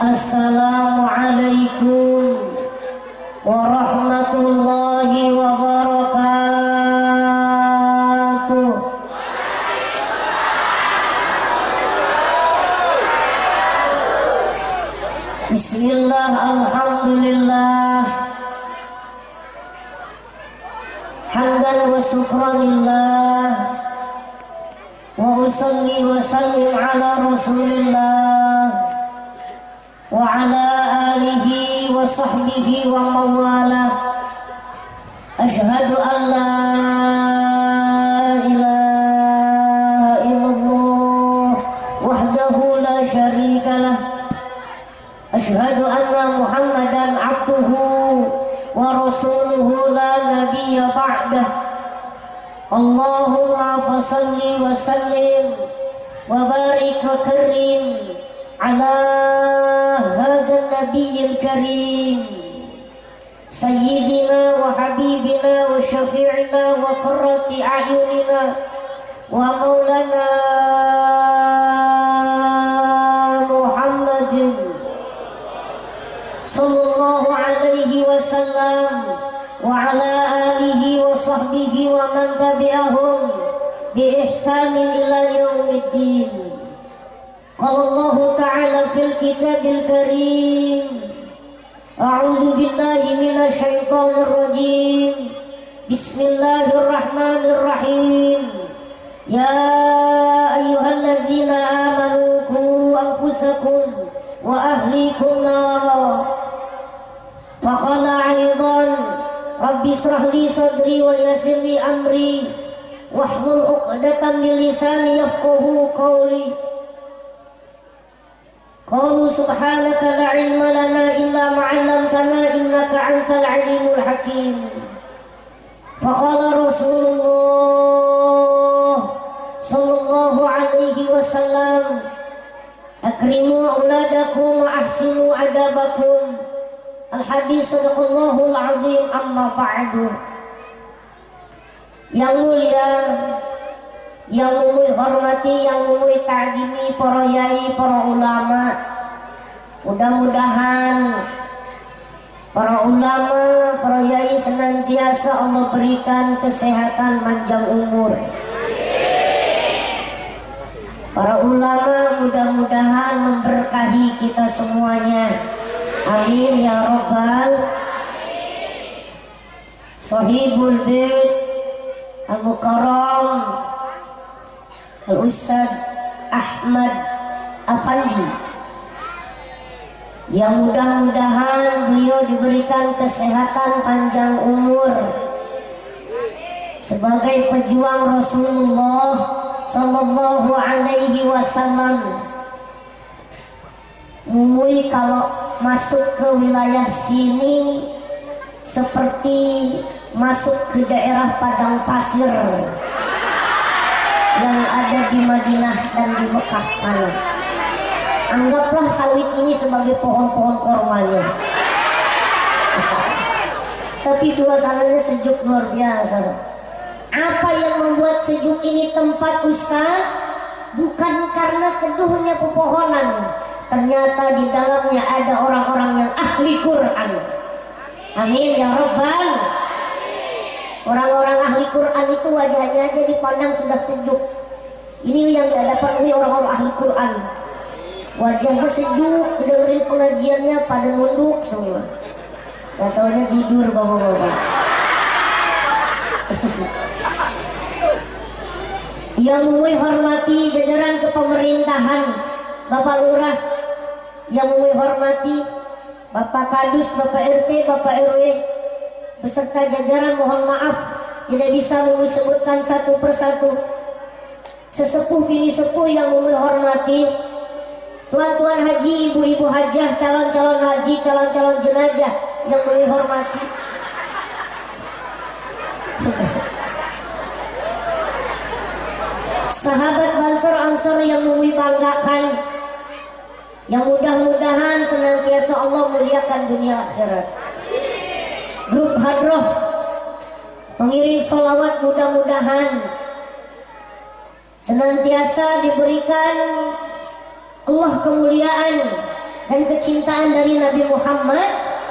Assalamualaikum warahmatullahi wabarakatuh. Bismillah, alhamdulillah, hamdan wa syukranillah, wa usalli wa sallim ala rasulillah wa ala alihi wa sahbihi wa mawala. Ashhadu an la ilaha illallah wahdahu la syarika lah. Ashhadu anna Muhammadan abduhu wa rasuluhu la nabiyya ba'dah. Allahumma fasalli wa sallim wa barik wa karim ala hadha nabiyil karim sayyidina wa habibina wa syafi'ina wa qurrati a'yunina wa maulana Muhammadin sallallahu alaihi wasallam wa ala alihi wa sahbihi wa man tabi'ahum bi ihsanin ila yaumiddin. Qala Allah ta'ala fil kitabil karim, a'udzu billahi minasy syaithanir rajim. Bismillahirrahmanirrahim. Ya ayyuhalladzina amanu qu anfusakum wa ahlikum nara. Faqala 'aidan Rabbi israh li sadri wa yassir li amri wahlul 'uqdatam min lisani yafqahu qawli. Qalu subhanaka la ilma lana illa ma 'allamtana innaka antal 'alimul hakim. Faqala Rasulullah sallallahu alaihi wasallam, akrimu auladakum wa ahsinu adabakum. Al-hadis sadaqallahul azim, amma ba'du. Yang mulia, yang mumi hormati, yang mumi ta'zimi para yai, para ulama. Mudah-mudahan para ulama, para yai senantiasa Allah berikan kesehatan panjang umur. Para ulama mudah-mudahan memberkahi kita semuanya. Amin ya rabbal. Sahibul bait al-mukarram al-Ustaz Ahmad Afandi, yang mudah-mudahan beliau diberikan kesehatan panjang umur sebagai pejuang Rasulullah sallallahu alaihi wasallam. Mui kalau masuk ke wilayah sini seperti masuk ke daerah padang pasir yang ada di Madinah dan di Mekah sana. Anggaplah sawit ini sebagai pohon-pohon kormanya. Tapi suasananya sejuk luar biasa. Apa yang membuat sejuk ini tempat Ustaz? Bukan karena teduhnya pepohonan. Ternyata di dalamnya ada orang-orang yang ahli Quran. Amin ya rabbal. Orang-orang ahli Quran itu wajahnya aja dipandang sudah sejuk. Ini yang dihadapan oleh orang-orang ahli Quran. Wajahnya sejuk, dengerin pengajiannya pada nunduk semua. Gak taunya tidur bapak-bapak. Yang mui hormati jajaran kepemerintahan, Bapak Lurah, yang mui hormati Bapak Kadus, Bapak RT, Bapak RW, beserta jajaran, mohon maaf tidak bisa menyebutkan satu persatu. Sesepuh bini sepuh yang mui hormati, tuan-tuan haji, ibu-ibu hajah, calon-calon haji, calon-calon jenazah yang mui hormati. Sahabat Bansor Ansor yang mui banggakan, yang mudah-mudahan senantiasa Allah muliakan dunia akhirat. Grup Hadroh, pengiring sholawat, mudah-mudahan senantiasa diberikan Allah kemuliaan dan kecintaan dari Nabi Muhammad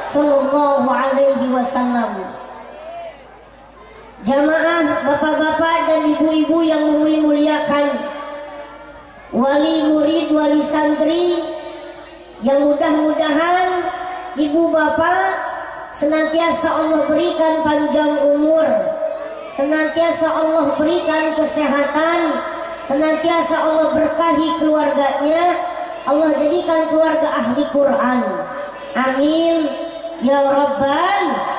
Sallallahu Alaihi Wasallam. Jamaah bapak-bapak dan ibu-ibu yang muliakan, wali murid, wali santri, yang mudah-mudahan ibu bapak senantiasa Allah berikan panjang umur, senantiasa Allah berikan kesehatan, senantiasa Allah berkahi keluarganya, Allah jadikan keluarga ahli Quran. Amin ya Rabbal.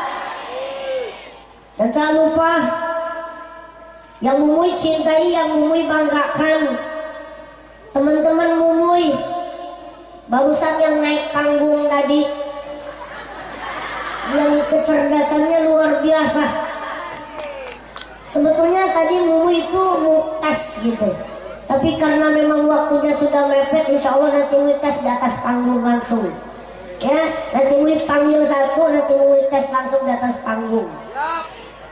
Dan tak lupa yang Mumuy cintai, yang Mumuy banggakan, teman-teman Mumuy barusan yang naik panggung tadi, yang kecerdasannya luar biasa. Sebetulnya tadi Mumuy itu mau tes gitu, tapi karena memang waktunya sudah mepet, insya Allah nanti Mumuy tes di atas panggung langsung. Ya, nanti Mumuy panggil satu, nanti Mumuy tes langsung di atas panggung.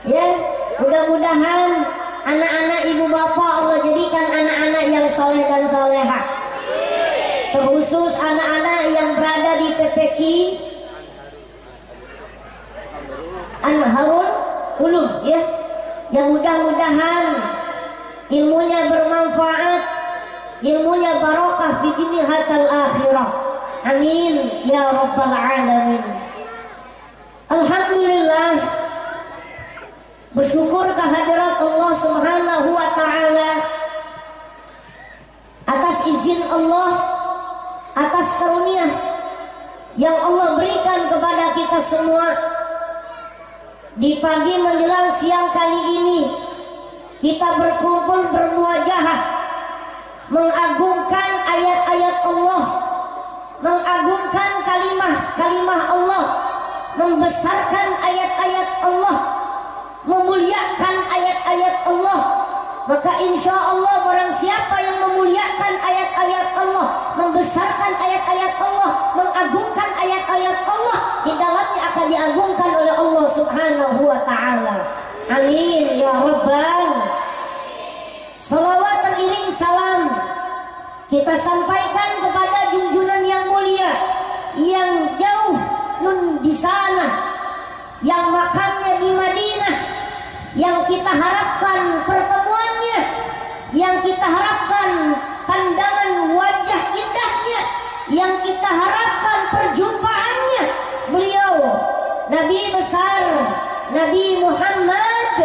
Ya, mudah-mudahan anak-anak ibu bapak Allah jadikan anak-anak yang soleh dan solehah. Terkhusus anak-anak yang berada di PPQ Anharul Ulum, ya, yang mudah-mudahan ilmunya bermanfaat, ilmunya barokah di dunia hatal akhirah. Amin ya Rabbal Alamin. Alhamdulillah, bersyukur kehadirat Allah Subhanahu wa Ta'ala atas izin Allah, atas karunia yang Allah berikan kepada kita semua. Di pagi menjelang siang kali ini kita berkumpul bermuajahah mengagungkan ayat-ayat Allah, mengagungkan kalimah-kalimah Allah, membesarkan ayat-ayat Allah, memuliakan ayat-ayat Allah. Maka insya Allah barang siapa yang memuliakan ayat-ayat Allah, membesarkan ayat-ayat Allah, mengagungkan ayat-ayat Allah, di dalamnya akan diagungkan oleh Allah Subhanahu wa Ta'ala. Amin ya Rabbal. Salawat teriring salam kita sampaikan kepada junjungan yang mulia, yang jauh nun di sana, yang makamnya di Madinah, yang kita harapkan pertemuannya, yang kita harapkan pandangan wajah indahnya, yang kita harapkan perjumpaannya. Beliau Nabi besar Nabi Muhammad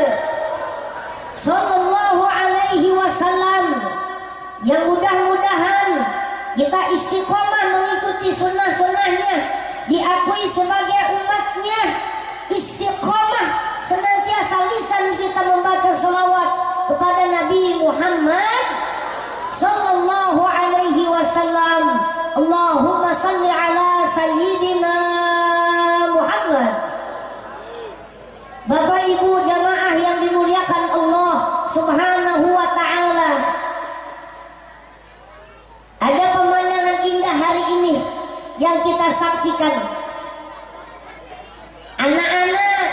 Sallallahu Alaihi Wasallam, yang mudah-mudahan kita istiqomah mengikuti sunnah-sunnahnya, diakui sebagai umatnya, istiqomah senantiasa lisan kita membaca salawat kepada Nabi Muhammad Sallallahu Alaihi Wasallam. Allahumma salli ala Sayyidina Muhammad. Bapak Ibu jamaah yang dimuliakan Allah Subhanahu wa Ta'ala, ada pemandangan indah hari ini yang kita saksikan. Anak-anak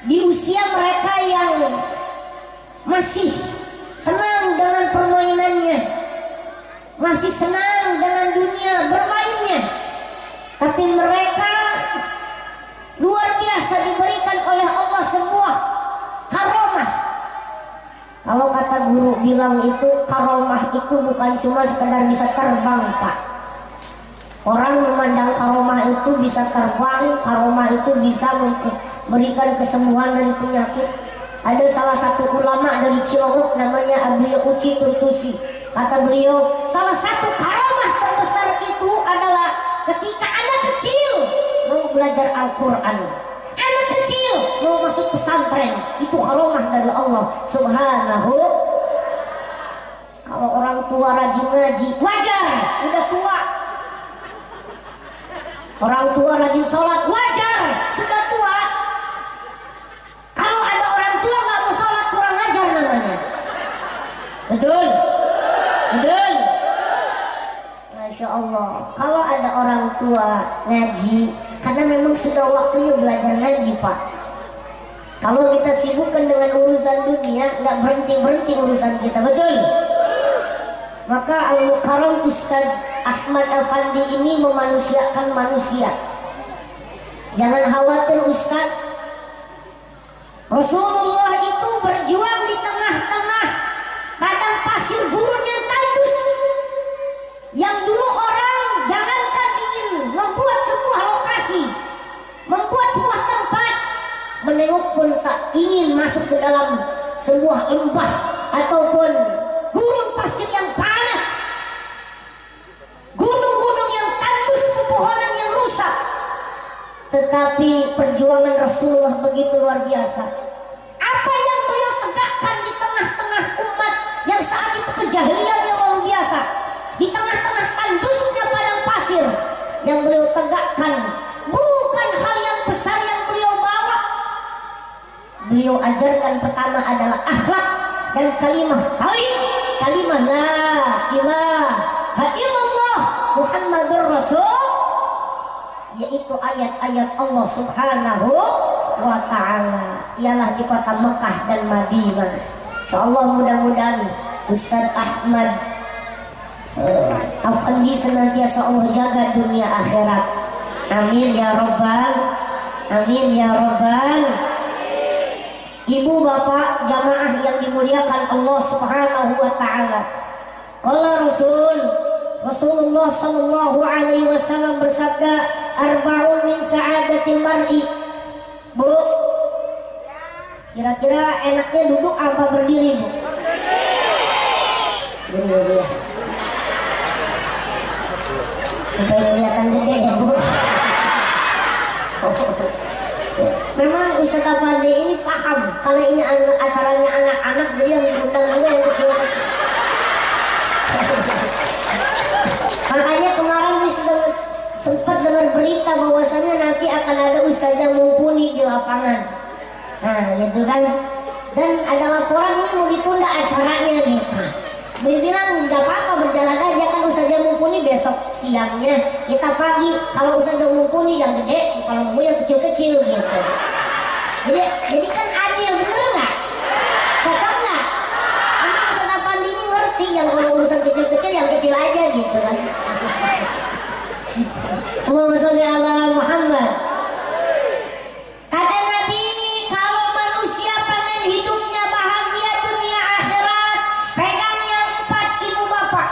di usia mereka yang masih senang dengan permainannya, masih senang dengan dunia bermainnya, tapi mereka luar biasa diberikan oleh Allah sebuah karomah. Kalau kata guru bilang itu karomah itu bukan cuma sekedar bisa terbang, Pak. Orang memandang karomah itu bisa terbang, karomah itu bisa memberikan kesembuhan dari penyakit. Ada salah satu ulama dari Cilogok namanya Abu Uci Turtusi. Kata beliau, salah satu karomah terbesar itu adalah ketika anak kecil mau belajar Al-Quran, anak kecil mau masuk pesantren, itu karomah dari Allah Subhanahu. Kalau orang tua rajin ngaji wajar, udah tua. Orang tua rajin sholat wajar, sudah tua. Kalau ada orang tua nggak mau sholat, kurang ajar namanya. Betul, betul. Masya Allah. Kalau ada orang tua ngaji, karena memang sudah waktunya belajar ngaji, Pak. Kalau kita sibukkan dengan urusan dunia, nggak berhenti urusan kita, betul. Maka Al-Mukarram Ustaz Ahmad Afandi ini memanusiakan manusia. Jangan khawatir Ustaz, Rasulullah itu berjuang di tengah-tengah padang pasir gurun yang tandus, yang dulu orang jangankan ingin membuat sebuah lokasi, membuat sebuah tempat, menengok pun tak ingin masuk ke dalam sebuah lembah ataupun gurun pasir yang panas, gunung-gunung yang tandus, pepohonan yang rusak. Tetapi perjuangan Rasulullah begitu luar biasa. Apa yang beliau tegakkan di tengah-tengah umat yang saat itu kejahilian yang luar biasa, di tengah-tengah tandusnya padang pasir, yang beliau tegakkan bukan hal yang besar yang beliau bawa. Beliau ajarkan pertama adalah akhlak dan kalimah tauhid, kalimah la ilaha illallah Muhammadur Rasul, yaitu ayat-ayat Allah Subhanahu wa ta'ala, ialah di kota Mekah dan Madinah. Insyaallah mudah-mudahan Ustaz Ahmad Afandi senantiasa Allah jaga dunia akhirat. Amin ya Rabbal, amin ya Rabbal. Ibu bapak jamaah yang dimuliakan Allah Subhanahu wa ta'ala, Allah Rasulullah sallallahu alaihi wasallam bersabda, arba'un min sa'adatil mar'i. Bu, kira-kira enaknya duduk apa berdiri, Bu? Berdiri ya, supaya kelihatan gede ya, Bu. Memang Ustaz Afandi ini paham karena ini acaranya anak-anak, jadi yang diundang juga yang kecil-kecil. Makanya kemarin sudah sempat dengar berita bahwasanya nanti akan ada ustazah mumpuni di lapangan. Nah, gitu kan. Dan ada laporan ini mau ditunda acaranya gitu. Dia bilang nggak apa-apa, berjalan aja, kan ustazah mumpuni besok siangnya, kita pagi. Kalau ustazah mumpuni yang gede, kalau mau yang kecil-kecil gitu. Jadi kan adil, bener nggak? Cocok nggak? Karena Ustaz Afandi ini ngerti yang kalau urusan kecil-kecil yang kecil aja gitu kan. Allahumma sholli ala Muhammad. Kata Nabi, kalau manusia pengen hidupnya bahagia dunia akhirat, pegang yang 4 ibu bapak.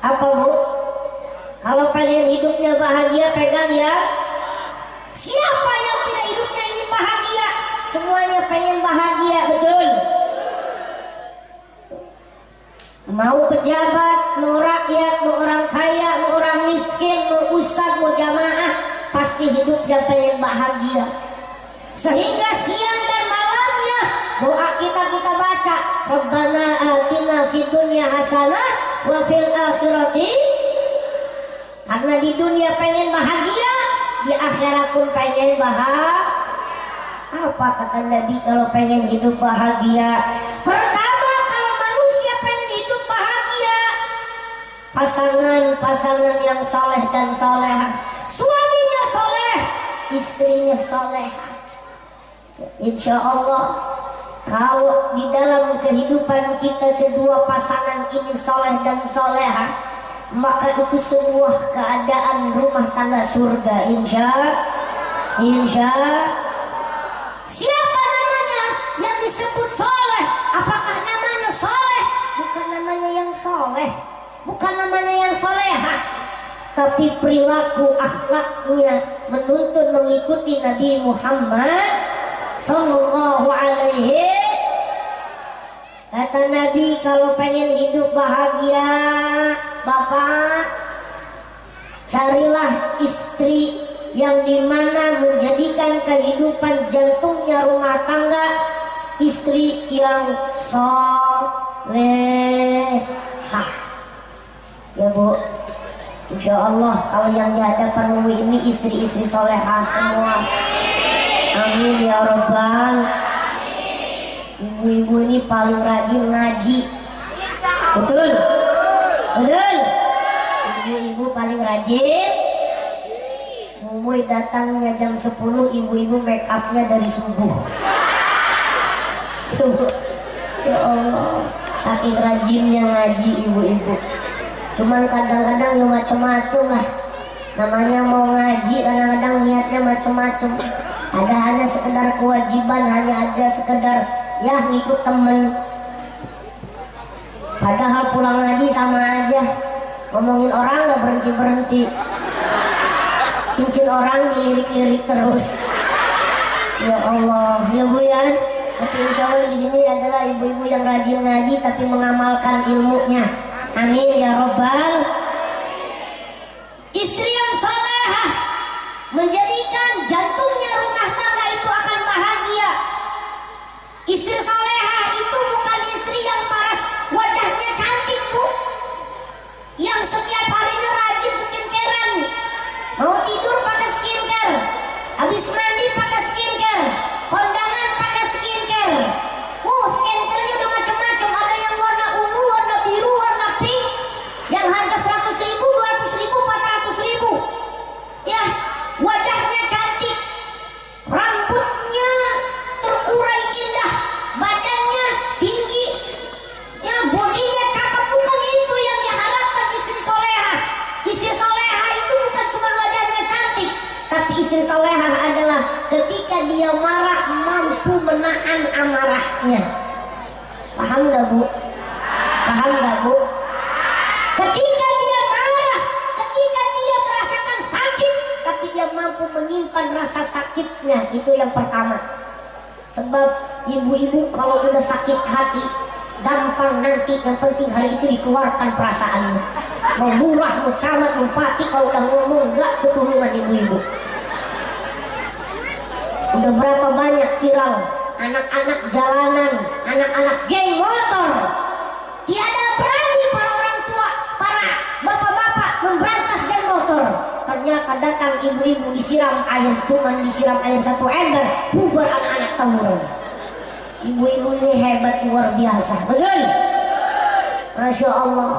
Apa, Bu? Kalau pengen hidupnya bahagia, pegang ya. Siapa yang tidak hidupnya ingin bahagia? Semuanya pengen bahagia, betul? Mau pejabat, mau rakyat, mau orang kaya, mau orang miskin, mau ustaz, mau jamaah, pasti hidupnya pengen bahagia. Sehingga siang dan malamnya doa kita baca, Rabbana atina fid dunya hasanah wa fil akhirati. Karena di dunia pengen bahagia, di akhirat pun pengen bahagia. Apa kata Nabi kalau pengen hidup bahagia? Pertama, kalau manusia pengen hidup bahagia, pasangan yang soleh dan soleha, suaminya soleh, istrinya soleha. Insya Allah, kalau di dalam kehidupan kita kedua pasangan ini soleh dan soleha, maka itu sebuah keadaan rumah tangga surga. Insya siapa namanya yang disebut soleh? Apakah namanya soleh? Bukan namanya yang soleh, bukan namanya yang soleha, tapi perilaku akhlaknya menuntun mengikuti Nabi Muhammad sallallahu alaihi. Kata Nabi, kalau pengen hidup bahagia, bapak, carilah istri yang dimana menjadikan kehidupan jantungnya rumah tangga, istri yang solehah. Ya Bu, insya Allah kalau yang di hadapan ini istri-istri solehah semua. Amin ya Rabbal. Ibu-ibu ini paling rajin ngaji. Betul? Betul? Ibu-ibu paling rajin. Umuy datangnya jam 10, ibu-ibu make upnya dari subuh. Ya Allah, saking rajinnya ngaji ibu-ibu. Cuman kadang-kadang ya macem-macem lah, namanya mau ngaji kadang-kadang niatnya macem-macem. Ada hanya sekedar kewajiban, hanya ada sekedar ya ngikut temen, padahal pulang ngaji sama aja ngomongin orang gak berhenti-berhenti, cincin orang dilirik-lirik terus. Ya Allah, ya Bu ya. Tapi insya Allah di sini adalah ibu-ibu yang rajin ngaji tapi mengamalkan ilmunya. Amin ya Robbal. Istri yang salehah menjadikan jantungnya rumah tangga itu akan bahagia. Istri salehah itu bukan istri yang paras, wajahnya cantik Bu, yang setiap harinya rajin skincarean, mau tidur pakai skincare, habis mandi pakai skincare, kondangan pakai skincare. Skincare-nya udah macam-macam, ada yang warna ungu, warna biru, warna pink, yang harga 100.000, 200.000, 400.000. Ya, wajahnya cantik, rambutnya terurai indah, badannya tinggi, ya bodinya cakep. Bukan itu yang diharapkan istri solehah. Istri solehah itu bukan cuma wajahnya cantik, tapi istri solehah adalah ketika dia marah mampu menahan amarahnya. Paham gak Bu? Paham gak Bu? Ketika dia marah, ketika dia merasakan sakit, tapi dia mampu menyimpan rasa sakitnya. Itu yang pertama. Sebab ibu-ibu kalau udah sakit hati gampang nanti, yang penting hari itu dikeluarkan perasaannya. Mau murah, mau camat, mau pati, kalau udah ngomong gak keturunan ibu-ibu. Udah berapa banyak viral anak-anak jalanan, anak-anak geng motor. Tiada berani para orang tua, para bapak-bapak memberantas geng motor. Ternyata datang ibu-ibu disiram air, cuman disiram air 1 ember, bubar anak-anak tawuran. Ibu-ibu ini hebat luar biasa, betul? Masya Allah.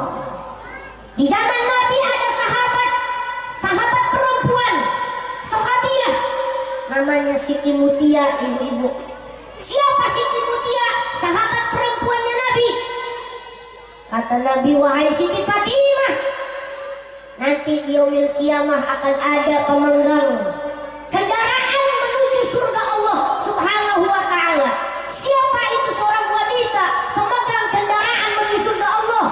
Di zaman Nabi ada sahabat perempuan, sahabiah, namanya Siti Mutia, ibu-ibu. Siapa Siti Mutia? Sahabat perempuannya Nabi. Kata Nabi, wahai Siti Fatimah, nanti di yaumil kiamah akan ada pemenggang kendaraan menuju surga Allah Subhanahu wa ta'ala. Siapa itu seorang wanita pemegang kendaraan menuju surga Allah?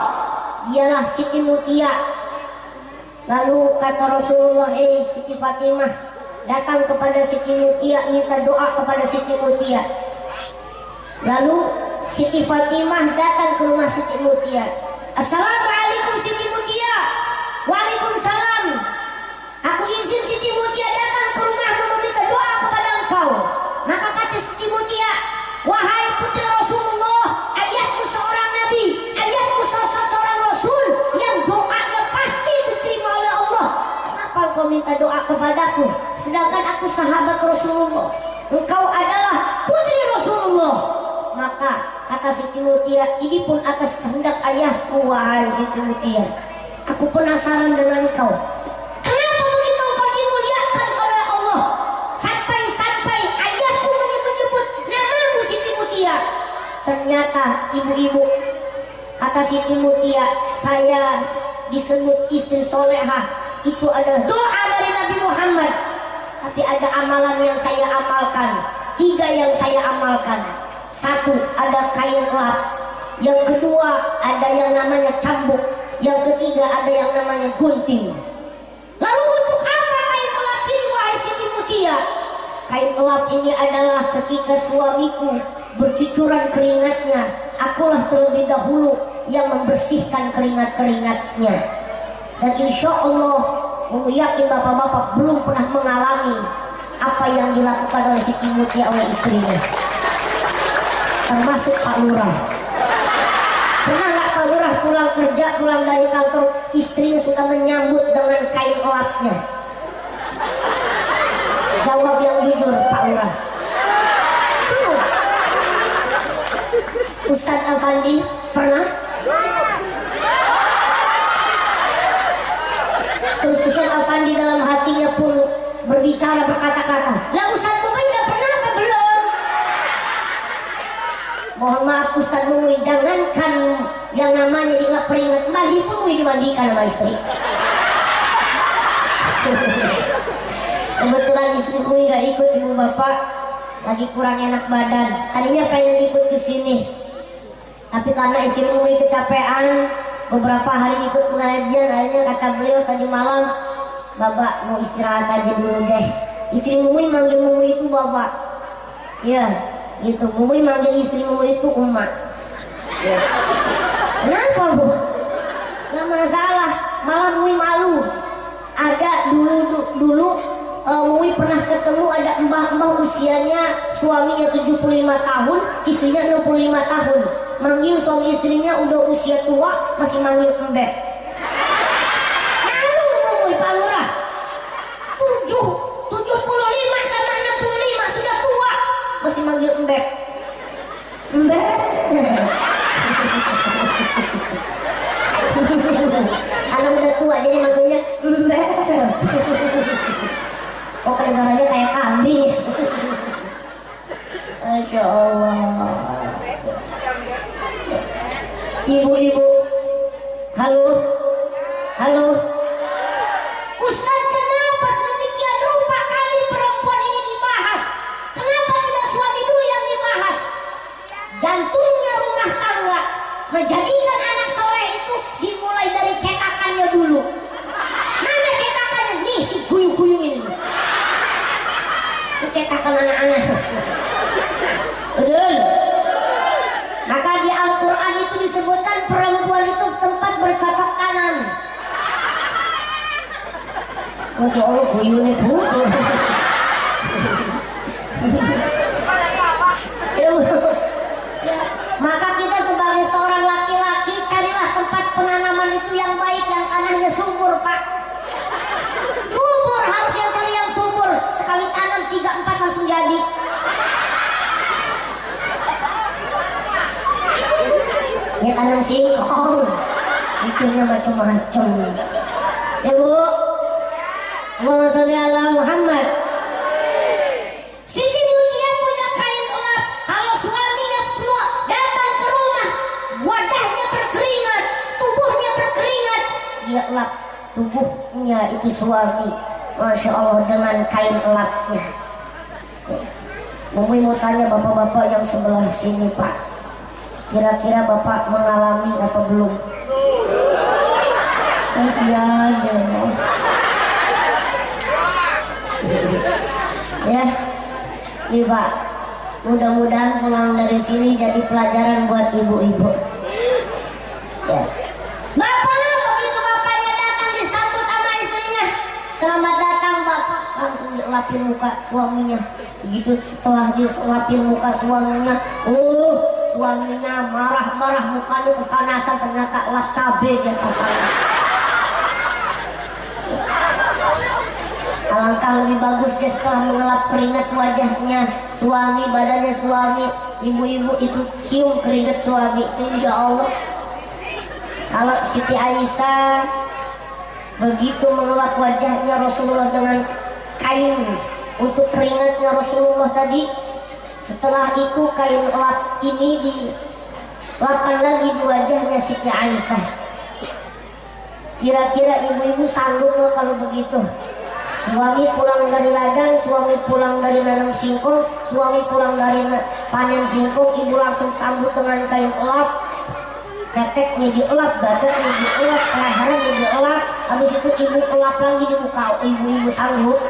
Ialah Siti Mutia. Lalu kata Rasulullah, Siti Fatimah, datang kepada Siti Mutia, minta doa kepada Siti Mutia. Lalu Siti Fatimah datang ke rumah Siti Mutia. Assalamualaikum Siti Mutia. Waalaikumsalam. Aku izin Siti Mutia datang ke rumahmu meminta doa kepada engkau. Maka kata Siti Mutia, wahai putri Rasulullah, ayahku seorang nabi, ayahku seorang rasul yang doanya pasti diterima oleh Allah. Kenapa engkau minta doa kepadaku sedangkan aku sahabat Rasulullah, engkau adalah putri Rasulullah? Maka kata Siti Mutia, ini pun atas kehendak ayahku, wahai Siti Mutia. Aku penasaran dengan engkau, kenapa begitu engkau dimuliakan oleh Allah sampai ayahku menyebut namamu Siti Mutia? Ternyata ibu-ibu, kata Siti Mutia, saya disebut istri solehah itu adalah doa dari Nabi Muhammad. Tapi ada amalan yang saya amalkan, 3 yang saya amalkan. 1, ada kain lap. Yang kedua, ada yang namanya cambuk. Yang ketiga, ada yang namanya gunting. Lalu untuk apa kain lap ini, wahai Siti Mutia? Kain lap ini adalah ketika suamiku bercucuran keringatnya, akulah terlebih dahulu yang membersihkan keringat-keringatnya. Dan insya Allah, yakin bapak-bapak belum pernah mengalami apa yang dilakukan oleh Siti Mutia oleh istrinya, termasuk Pak Lurah. Pernah nggak Pak Lurah pulang kerja, pulang dari kantor, istrinya sudah menyambut dengan kain lapnya? Jawab yang jujur Pak Lurah. Ustadz Afandi pernah? Terus Ustadz Afandi dalam hatinya pun berbicara, berkata-kata, lah Ustadz Ubay udah pernah apa belum? Mohon maaf Ustaz Mui, jangankan yang namanya diingat peringat mandi pun Mui dimandikan sama istri. Kebetulan istri Mui gak ikut, ibu bapak lagi kurang enak badan. Tadinya pengen ikut ke sini, tapi karena istri Mui kecapean beberapa hari ikut pengajian, akhirnya kata beliau tadi malam, Babak mau istirahat aja dulu deh. Istri Mui manggil Mui itu Babak. Ya. Gitu, Mui manggil istri Mui itu Uma. Ya. Kenapa Bu? Gak masalah, malah Mui malu. Ada dulu Mui pernah ketemu ada mbah-mbah usianya suaminya 75 tahun, istrinya 65 tahun. Manggil suami istrinya udah usia tua masih manggil embek. Malu Mui Pak Lurah. 75 sama 65 sudah tua masih manggil embek. Embek. Anak udah tua jadi manggilnya embek. Oh kedengarannya kayak kambing. Masya Allah. Ibu-ibu, halo, halo. Ustaz, kenapa sedemikian rupa kami perempuan ini dibahas? Kenapa tidak suami dulu yang dibahas? Jantungnya rumah tangga, menjadikan anak soleh itu dimulai dari cetakannya dulu. Mana cetakannya? Nih si guyung-guyung ini. Cetakan anak-anak. Betul. Maka di Al-Quran itu disebutkan perempuan itu tempat bercocok tanam. Masya Allah guyungnya Bu. Ya, maka kita sebagai seorang laki-laki carilah tempat penanaman itu yang baik, yang tanahnya subur Pak. Subur, harus yang cari yang subur. Sekali tanam 3-4 langsung jadi. Ya tanam singkong, bikinnya macam-macam. Ya Bu, Allahumma sholli ala Muhammad. Siti Mutia punya kain elap. Kalau suaminya keluar datang ke rumah, wajahnya berkeringat, tubuhnya berkeringat, dia elap tubuhnya itu suami. Masya Allah dengan kain elapnya. Mumi mau tanya bapak-bapak yang sebelah sini Pak, kira-kira bapak mengalami apa belum? Kasihan ya. Nih Pak, mudah-mudahan pulang dari sini jadi pelajaran buat ibu-ibu. Ya. Bapak begitu bapaknya datang disambut sama istrinya, selamat datang Bapak, langsung dilapin muka suaminya. Begitu setelah dilapin muka suaminya, suaminya marah-marah, mukanya kepanasan, ternyata lap cabai dia pasangan. Alangkah lebih bagus dia setelah mengelap keringat wajahnya suami, badannya suami, ibu-ibu itu cium keringat suami. Insya Allah kalau Siti Aisyah begitu mengelap wajahnya Rasulullah dengan kain untuk keringatnya Rasulullah tadi, setelah itu kain elap ini dilapkan lagi di wajahnya Siti Aisyah. Kira-kira ibu-ibu sanggup loh kalau begitu? Suami pulang dari ladang, suami pulang dari nanam singkong, suami pulang dari panen singkong, ibu langsung sambut dengan kain elap, keteknya dielap, badannya dielap, lehernya dielap, habis itu ibu elap lagi di muka ibu-ibu sanggup.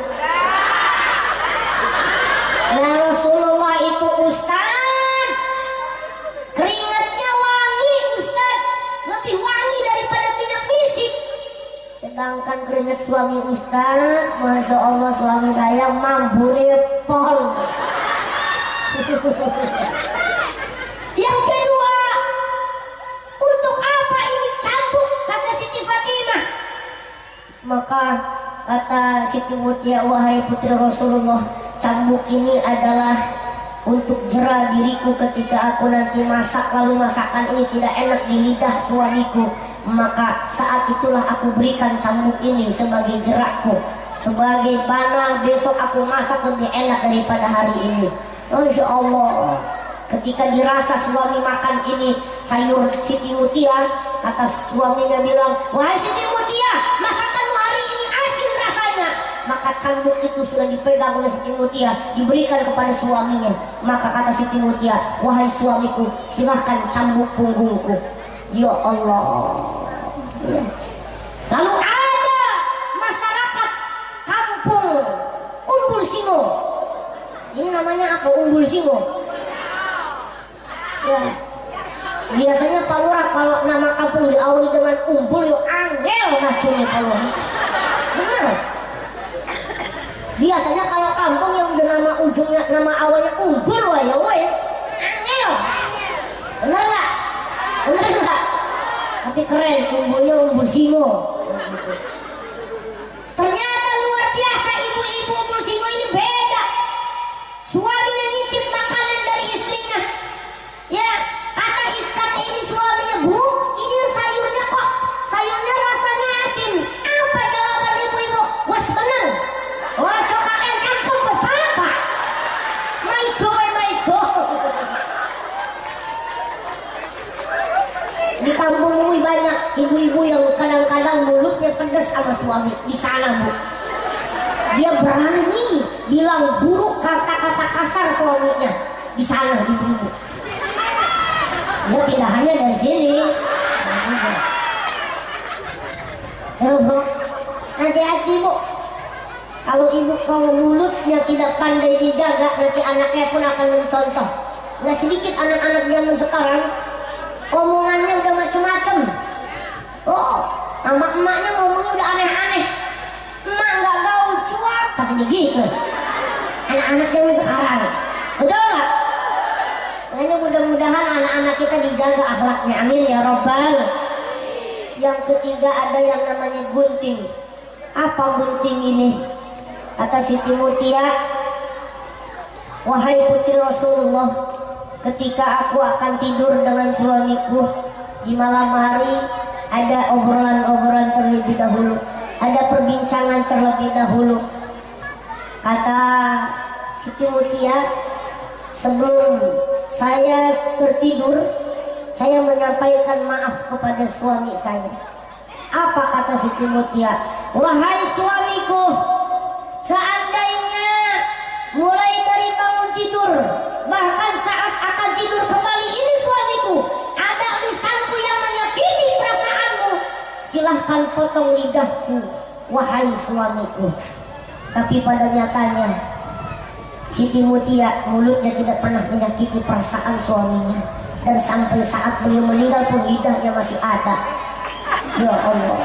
Nah Rasulullah itu Ustaz, keringatnya wangi Ustaz, lebih wangi daripada minyak misik. Sedangkan keringat suami Ustaz, Masya Allah suami saya mamburnya pol. Yang kedua, untuk apa ini cambuk, kata Siti Fatimah. Maka kata Siti Mutia, wahai putri Rasulullah, cambuk ini adalah untuk jera diriku ketika aku nanti masak, lalu masakan ini tidak enak di lidah suamiku. Maka saat itulah aku berikan cambuk ini sebagai jerakku, sebagai panah besok aku masak lebih enak daripada hari ini. Masya Allah. Ketika dirasa suami makan ini sayur Siti Mutia, kata suaminya bilang, wahai Siti Mutia, masakanmu hari ini asin rasanya. Maka cambuk itu sudah dipegang oleh Siti Mutia, diberikan kepada suaminya. Maka kata Siti Mutia, wahai suamiku, silahkan cambuk punggungku. Ya Allah. Lalu ada masyarakat kampung Umbul Singo. Ini namanya apa? Umbul Singo. Ya. Biasanya Pak Lurah kalau nama kampung diawali dengan umbul yo angel ngacunnya Pak Lurah. Benar. Biasanya kalau kampung yang udah nama ujungnya nama awalnya umbul wah ya wes angel. Benar nggak? Benar nggak? Tapi keren, umbulnya Umbul Singo. Ternyata luar biasa ibu-ibu Umbul Singo ini beda. Suaminya nyicip makanan dari istrinya. Ya, kata ini suaminya, bu, ini sayurnya kok, sayurnya rasanya asin. Apa jawaban ibu-ibu? Wah seneng. Wah cokakan cakep apa? My God. Di kampung ini banyak ibu-ibu yang kadang-kadang mulutnya pedas sama suami. Di sana bu, dia berani bilang buruk kata-kata kasar suaminya. Di sana ibu-ibu. Ya tidak hanya dari sini. Hati-hati bu. Kalau mulutnya tidak pandai dijaga, nanti anaknya pun akan mencontoh. Nggak sedikit anak-anak zaman sekarang omongannya udah macam-macam. Oh, sama emaknya ngomongnya udah aneh-aneh. Emak nggak gaul cuak, katanya gitu. Anak-anak zaman sekarang, betul nggak? Makanya mudah-mudahan anak-anak kita dijaga akhlaknya, amin ya robbal. Yang ketiga ada yang namanya gunting. Apa gunting ini? Kata Siti Mutia, wahai putri Rasulullah, ketika aku akan tidur dengan suamiku di malam hari, ada obrolan-obrolan terlebih dahulu, ada perbincangan terlebih dahulu. Kata Siti Mutia, sebelum saya tertidur, saya menyampaikan maaf kepada suami saya. Apa kata Siti Mutia? Wahai suamiku, seandainya mulai dari bangun tidur, bahkan saat akan tidur kembali ini suamiku, ada lisanku yang menyakiti perasaanmu, silahkan potong lidahku, wahai suamiku. Tapi pada nyatanya Siti Mutia mulutnya tidak pernah menyakiti perasaan suaminya, dan sampai saat beliau meninggal pun lidahnya masih ada. Ya Allah.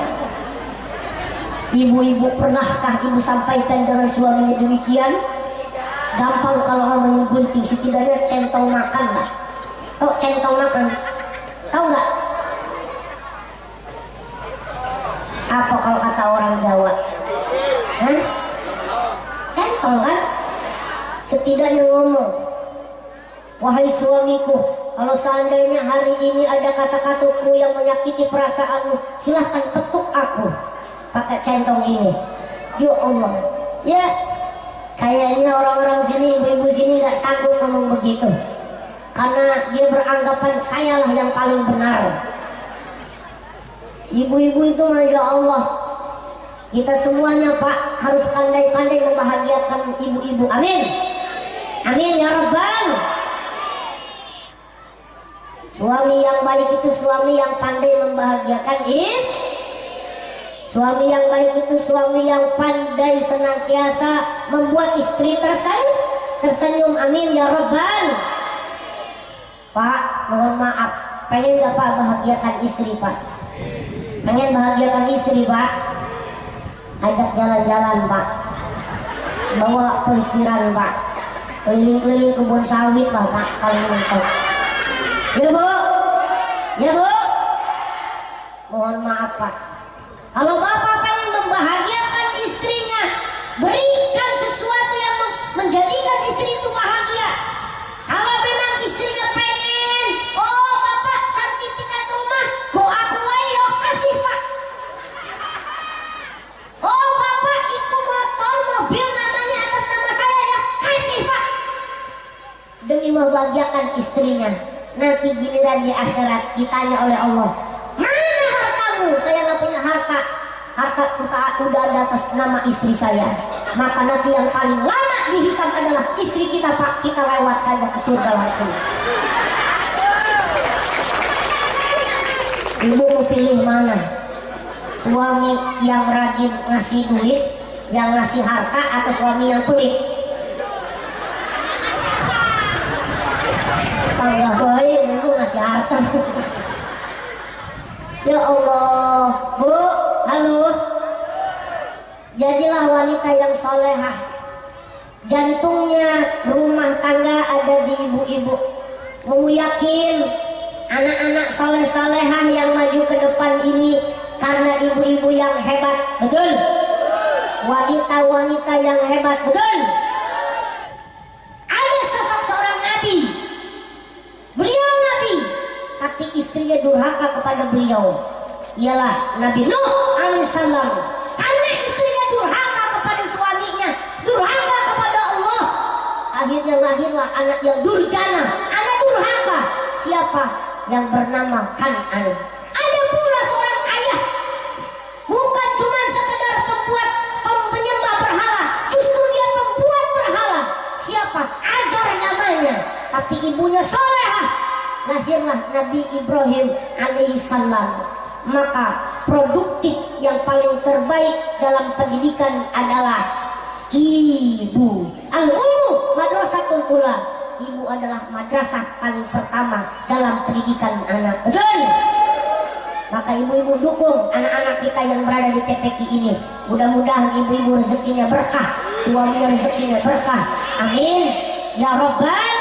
Ibu-ibu, pernahkah ibu sampaikan dengan suaminya demikian? Gampang kalau ngomongin gunting, setidaknya centong makan lah. Tahu centong makan? Tahu nggak? Apa kalau kata orang Jawa? Hah? Centong kan? Setidaknya ngomong, wahai suamiku, kalau seandainya hari ini ada kata-kataku yang menyakiti perasaanmu, silahkan petuk aku pakai centong ini. Ya Allah. Ya, kayaknya orang-orang sini, ibu-ibu sini nggak sanggup ngomong begitu, karena dia beranggapan sayalah yang paling benar. Ibu-ibu itu masya Allah, kita semuanya Pak harus pandai-pandai membahagiakan ibu-ibu. Amin. Amin ya Rabbal. Suami yang baik itu suami yang pandai membahagiakan suami yang baik itu suami yang pandai senantiasa membuat istri tersenyum. Amin ya Rabbal. Pak, mohon maaf, pengen gak Pak bahagiakan istri Pak? Pengen bahagiakan istri Pak? Ajak jalan-jalan Pak, bawa pelesiran Pak, keliling-keliling kebun sawit lah Pak, kalau mentok. Ya Bu, ya Bu, mohon maaf Pak, kalau Bapak pengen membahagiakan istrinya, berikan sesuatu yang menjadikan istri itu bahagia. Kalau memang istrinya pengen, oh Bapak sertifikat rumah, mau aku ayo kasih Pak. Oh Bapak itu motor, mobil namanya atas nama saya ya, kasih Pak. Demi membahagiakan membahagiakan istrinya. Nanti giliran di akhirat ditanya oleh Allah, mana hartamu? Saya nggak punya harta. Harta udah ada atas nama istri saya. Maka nanti yang paling lama dihisab adalah istri kita, Pak. Kita lewat saja ke surga langsung. Ibu mau pilih mana? Suami yang rajin ngasih duit, yang ngasih harta, atau suami yang pelit? Tangga baik dulu ngasih harta. Ya Allah, Bu, halo. Jadilah wanita yang solehah. Jantungnya rumah tangga ada di ibu-ibu. Mau yakin anak-anak soleh-solehah yang maju ke depan ini karena ibu-ibu yang hebat, betul? Wanita-wanita yang hebat, betul? Ada sosok seorang nabi, beliau nabi, tapi istrinya durhaka kepada beliau. Ialah Nabi Nuh alaihissalam. Karena istrinya durhaka kepada suaminya, durhaka kepada Allah, akhirnya lahirlah anak yang durjana, anak durhaka. Siapa? Yang bernama Kan'an. Ada pula seorang ayah, bukan cuma sekedar penyembah berhala, justru dia pembuat berhala. Siapa? Azar namanya, tapi ibunya solehah. Lahirlah Nabi Ibrahim alaihissalam. Maka produktif yang paling terbaik dalam pendidikan adalah ibu. Al-ummu madrasatul ula. Ibu adalah madrasah paling pertama dalam pendidikan anak. Betul? Maka ibu-ibu dukung anak-anak kita yang berada di TPQ ini. Mudah-mudahan ibu-ibu rezekinya berkah, suaminya rezekinya berkah. Amin. Ya Rabbal.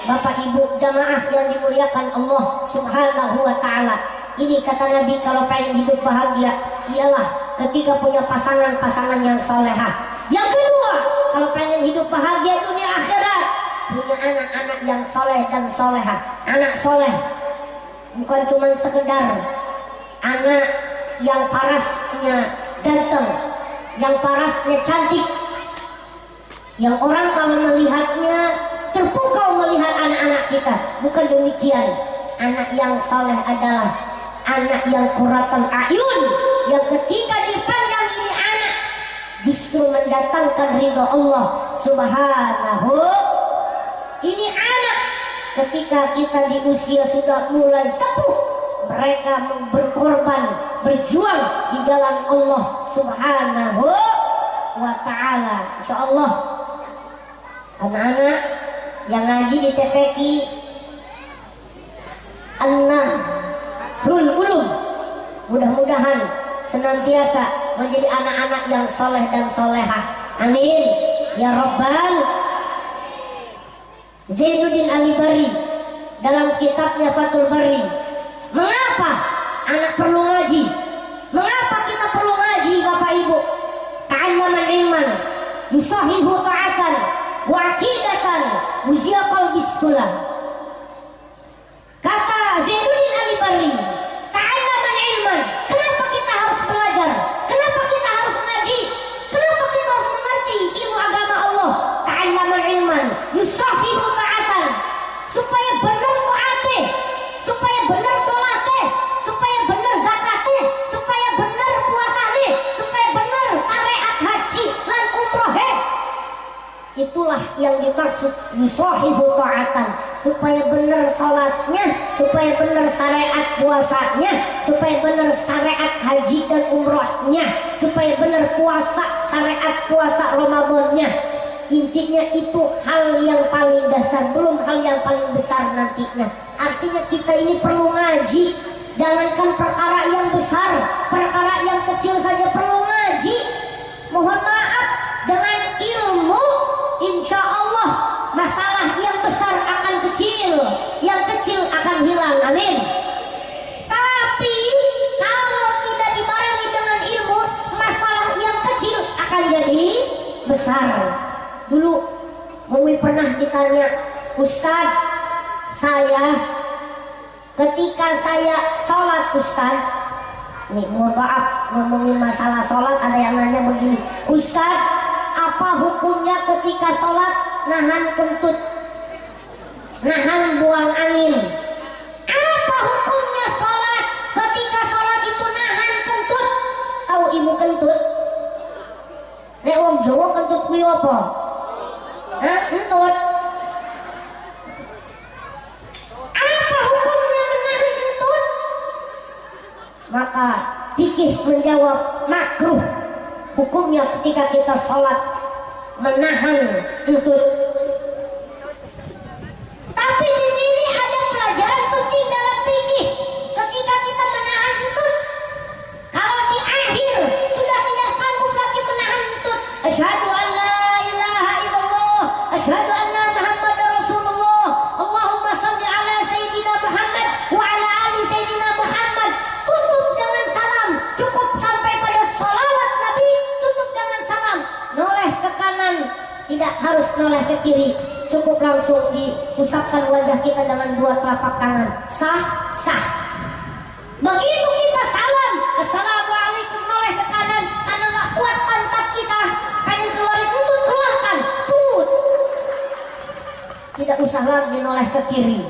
Bapak ibu jamaah yang dimuliakan Allah subhanahu wa ta'ala. Ini kata Nabi, kalau pengen hidup bahagia ialah ketika punya pasangan-pasangan yang solehah. Yang kedua, kalau pengen hidup bahagia dunia akhirat, punya anak-anak yang soleh dan solehah. Anak soleh bukan cuma sekedar anak yang parasnya ganteng, yang parasnya cantik, yang orang kalau melihatnya terpukau melihat anak-anak kita. Bukan demikian. Anak yang soleh adalah anak yang qurratul a'yun, yang ketika dipandang ini anak justru mendatangkan ridha Allah subhanahu. Ini anak ketika kita di usia sudah mulai sepuh, mereka berkorban, berjuang di jalan Allah subhanahu wa ta'ala. Insyaallah anak-anak yang ngaji di TPQ An-Nahrul Ulum, mudah-mudahan senantiasa menjadi anak-anak yang soleh dan solehah. Amin ya Rabbal. Zainuddin Al-Bari dalam kitabnya Fathul Bari, mengapa anak perlu ngaji? Mengapa kita perlu ngaji, Bapak Ibu? Ta'allaman ilman yusahihu ta'atan wa aqidatan uziya qalbis sulam. Kata Zainuddin Al-Bari, ta'allaman ilman. Kenapa kita harus belajar? Kenapa kita harus ngaji? Kenapa kita harus mengerti ilmu agama Allah? Ta'allaman ilman yusahihu ta'atan, supaya benar taate, supaya benar salate, supaya benar zakate, supaya benar puasane, supaya benar syariat haji lan umroh. Itulah yang dimaksud yusahihu ta'atan, supaya benar salatnya, supaya benar syariat puasanya, supaya benar syariat haji dan umrohnya, supaya benar puasa syariat puasa Ramadannya. Intinya itu hal yang paling dasar, belum hal yang paling besar nantinya. Artinya kita ini perlu ngaji. Jangankan perkara yang besar, perkara yang kecil saja perlu ngaji. Mohon maaf, dengan ilmu insya Allah masalah yang besar akan kecil, yang kecil akan hilang. Amin. Tapi kalau tidak dibarengi dengan ilmu, masalah yang kecil akan jadi besar. Dulu Mumi pernah ditanya, Ustaz, saya ketika saya sholat, Ustaz, nih mohon maaf ngomongin masalah sholat, ada yang nanya begini, Ustaz, apa hukumnya ketika sholat nahan kentut? nahan buang angin. Apa hukumnya sholat ketika sholat itu nahan kentut? Tahu ibu kentut? Nek wong Jawa kentut kuwi apa? Hah, kentut. Apa hukumnya menahan kentut? Maka fikih menjawab makruh. Hukumnya ketika kita sholat menahan kentut. Tapi di sini ada pelajaran penting dalam fikih. Ketika kita menahan kentut, kalau di akhir sudah tidak sanggup lagi menahan kentut, asyhadu an la ilaha illallah, asyhadu anna Muhammadar Rasulullah, Allahumma shalli ala sayyidina Muhammad wa ala ali sayyidina Muhammad. Tutup dengan salam, cukup sampai pada sholawat Nabi, tutup dengan salam. Noleh ke kanan, tidak harus noleh ke kiri. Cukup langsung diusapkan wajah kita dengan dua telapak tangan. Sah, sah. Begitu kita salam, assalamualaikum, noleh ke kanan, karena gak kuat pantat kita, pengen keluarin untuk keluarkan, tut. Tidak usah lagi noleh ke kiri.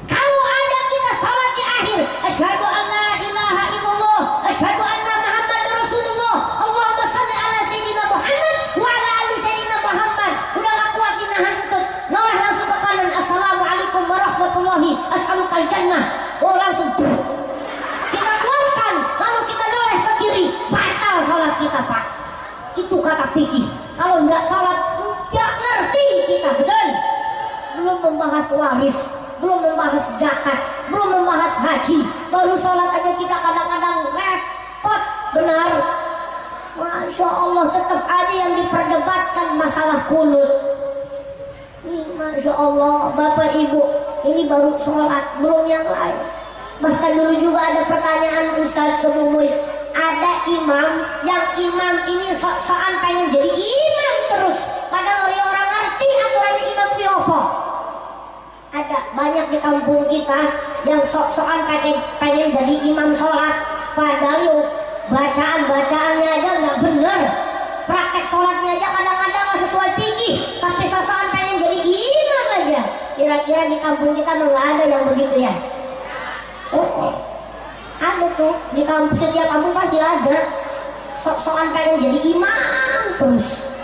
Kalau ada kita salat di akhir, asyhadu an la ilaha illallah, asyhadu anna Muhammadar Rasulullah, Allahumma shalli ala sayyidina Muhammad wa ala ali sayyidina Muhammad. Udah gak kuat dinahan kentut, noleh langsung ke kanan, assalamualaikum warahmatullahi, as'alukal jannah. Oh, langsung kita keluarkan, lalu kita noleh ke kiri, batal salat kita, Pak. Itu kata fikih. Kalau enggak salat, enggak ngerti kita, betul? Belum membahas waris, belum membahas zakat, belum membahas haji, baru sholat aja kita kadang-kadang repot, benar? Masya Allah, tetap ada yang diperdebatkan masalah kunut. Masya Allah, Bapak Ibu, ini baru sholat, belum yang lain. Bahkan dulu juga ada pertanyaan Ustaz ke murid, ada imam yang imam ini sok-sokan pengen jadi imam terus, padahal orang ngerti aturannya imam di apa. Ada banyak di kampung kita yang sok-sokan pengen jadi imam sholat, padahal yuk, bacaan-bacaannya aja nggak bener, praktek sholatnya aja kadang-kadang nggak sesuai fikih, tapi sok-sokan pengen jadi imam aja. Kira-kira di kampung kita nggak ada yang begitu ya? Oh, ada tuh di kampung, setiap kampung pasti ada sok-sokan pengen jadi imam terus.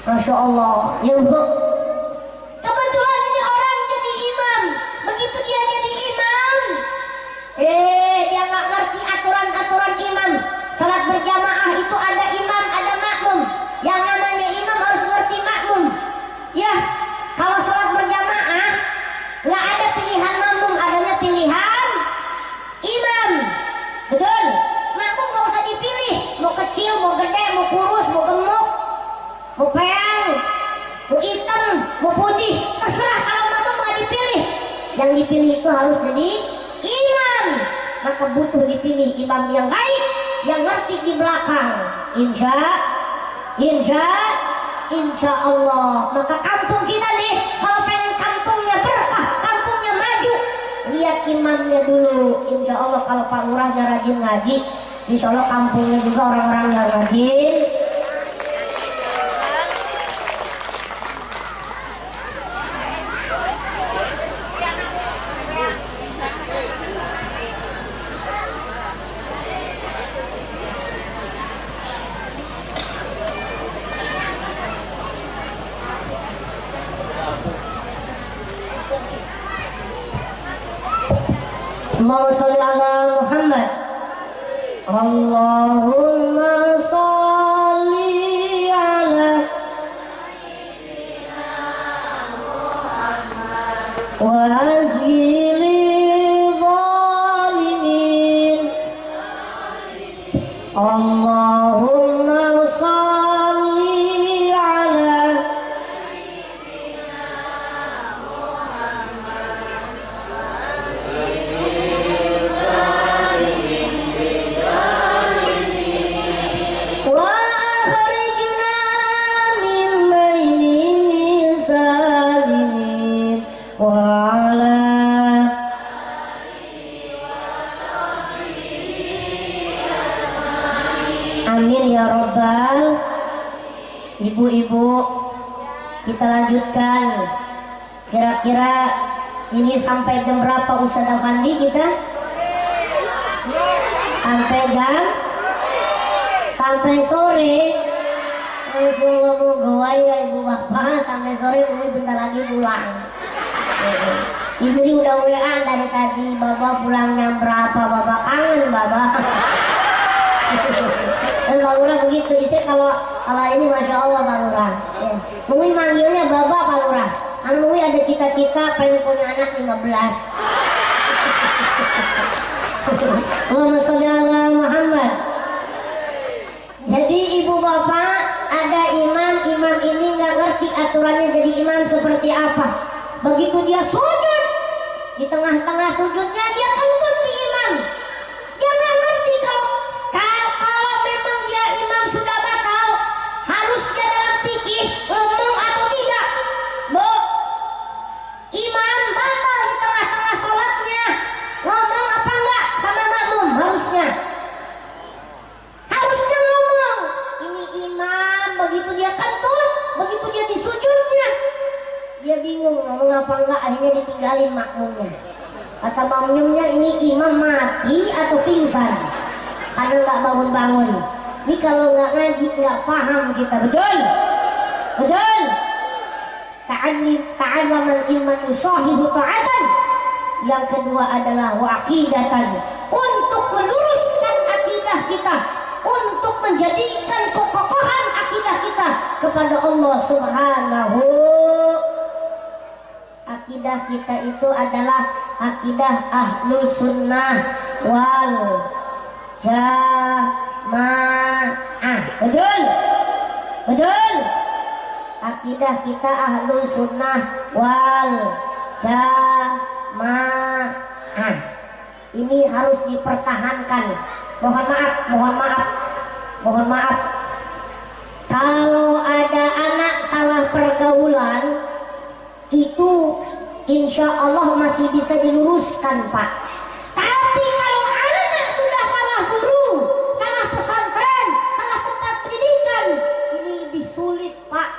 Masya Allah, ya Bu. Kebetulan ini orang jadi imam, begitu dia jadi imam, dia nggak ngerti aturan-aturan imam. Salat berjamaah itu ada imam, ada makmum. Yang namanya imam harus ngerti makmum. Ya, kalau salat berjamaah nggak ada pilihan makmum, adanya pilihan imam. Betul? Makmum nggak usah dipilih, mau kecil, mau gede, mau kurus, mau gemuk, mau peang, mau hitam, mau putih, terserah. Kalau makmum nggak dipilih, yang dipilih itu harus jadi imam. Maka butuh dipilih imam yang baik, yang ngerti di belakang. Insya Allah. Maka kampung kita nih, kalau pengen kampungnya berkah, kampungnya maju, lihat imamnya dulu. Insya Allah kalau Pak Lurahnya rajin ngaji, insya Allah kampungnya juga orang-orang yang rajin. Allahumma sholli ala Muhammad. Allahumma sholli ala wa azhili zalimin. Allahumma sholli ala Amin ya Rabbal. Ibu-ibu, kita lanjutkan. Kira-kira ini sampai jam berapa Ustaz Afandi kita? Sampai sore. Kalau mau gawai ya ibu bapak sampai sore, Umi bentar lagi pulang. Istri udah WA dari tadi, bapak pulang jam berapa, bapak kangen bapak. Dan Pak Lurah begitu, istri kalau ini Masya Allah Pak Lurah. Umi manggilnya bapak Pak Lurah. Umi ada cita-cita pengen punya anak 15. Allahumma sholli ala Muhammad. Jadi ibu bapak, ada imam ini nggak ngerti aturannya jadi imam seperti apa. Begitu dia sujud, di tengah-tengah sujudnya dia kentut di imam. Dia nggak ngerti kalau memang dia imam sudah batal, harusnya dalam fikih ngomong atau tidak. Bu, imam batal di tengah-tengah sholatnya, ngomong apa enggak sama makmum? Harusnya ngomong. Ini imam, begitu dia kentut, begitu dia di sujudnya, dia bingung ngomong apa enggak, akhirnya ditinggalin makmumnya. Kata makmumnya, ini imam mati atau pingsan karena nggak bangun-bangun. Ini kalau nggak ngaji nggak paham kita. Betul. Ta'allamal iman yusahibu ta'atan. Yang kedua adalah waqidatan, untuk meluruskan akidah kita, untuk menjadikan kekokohan akidah kita kepada Allah Subhanahu. Akidah kita itu adalah akidah ahlu sunnah wal jamaah. Betul. Akidah kita ahlu sunnah wal jamaah. Ini harus dipertahankan. Mohon maaf. Kalau ada anak salah pergaulan, itu insya Allah masih bisa diluruskan, Pak. Tapi kalau anak sudah salah guru, salah pesantren, salah tempat pendidikan, ini lebih sulit, Pak.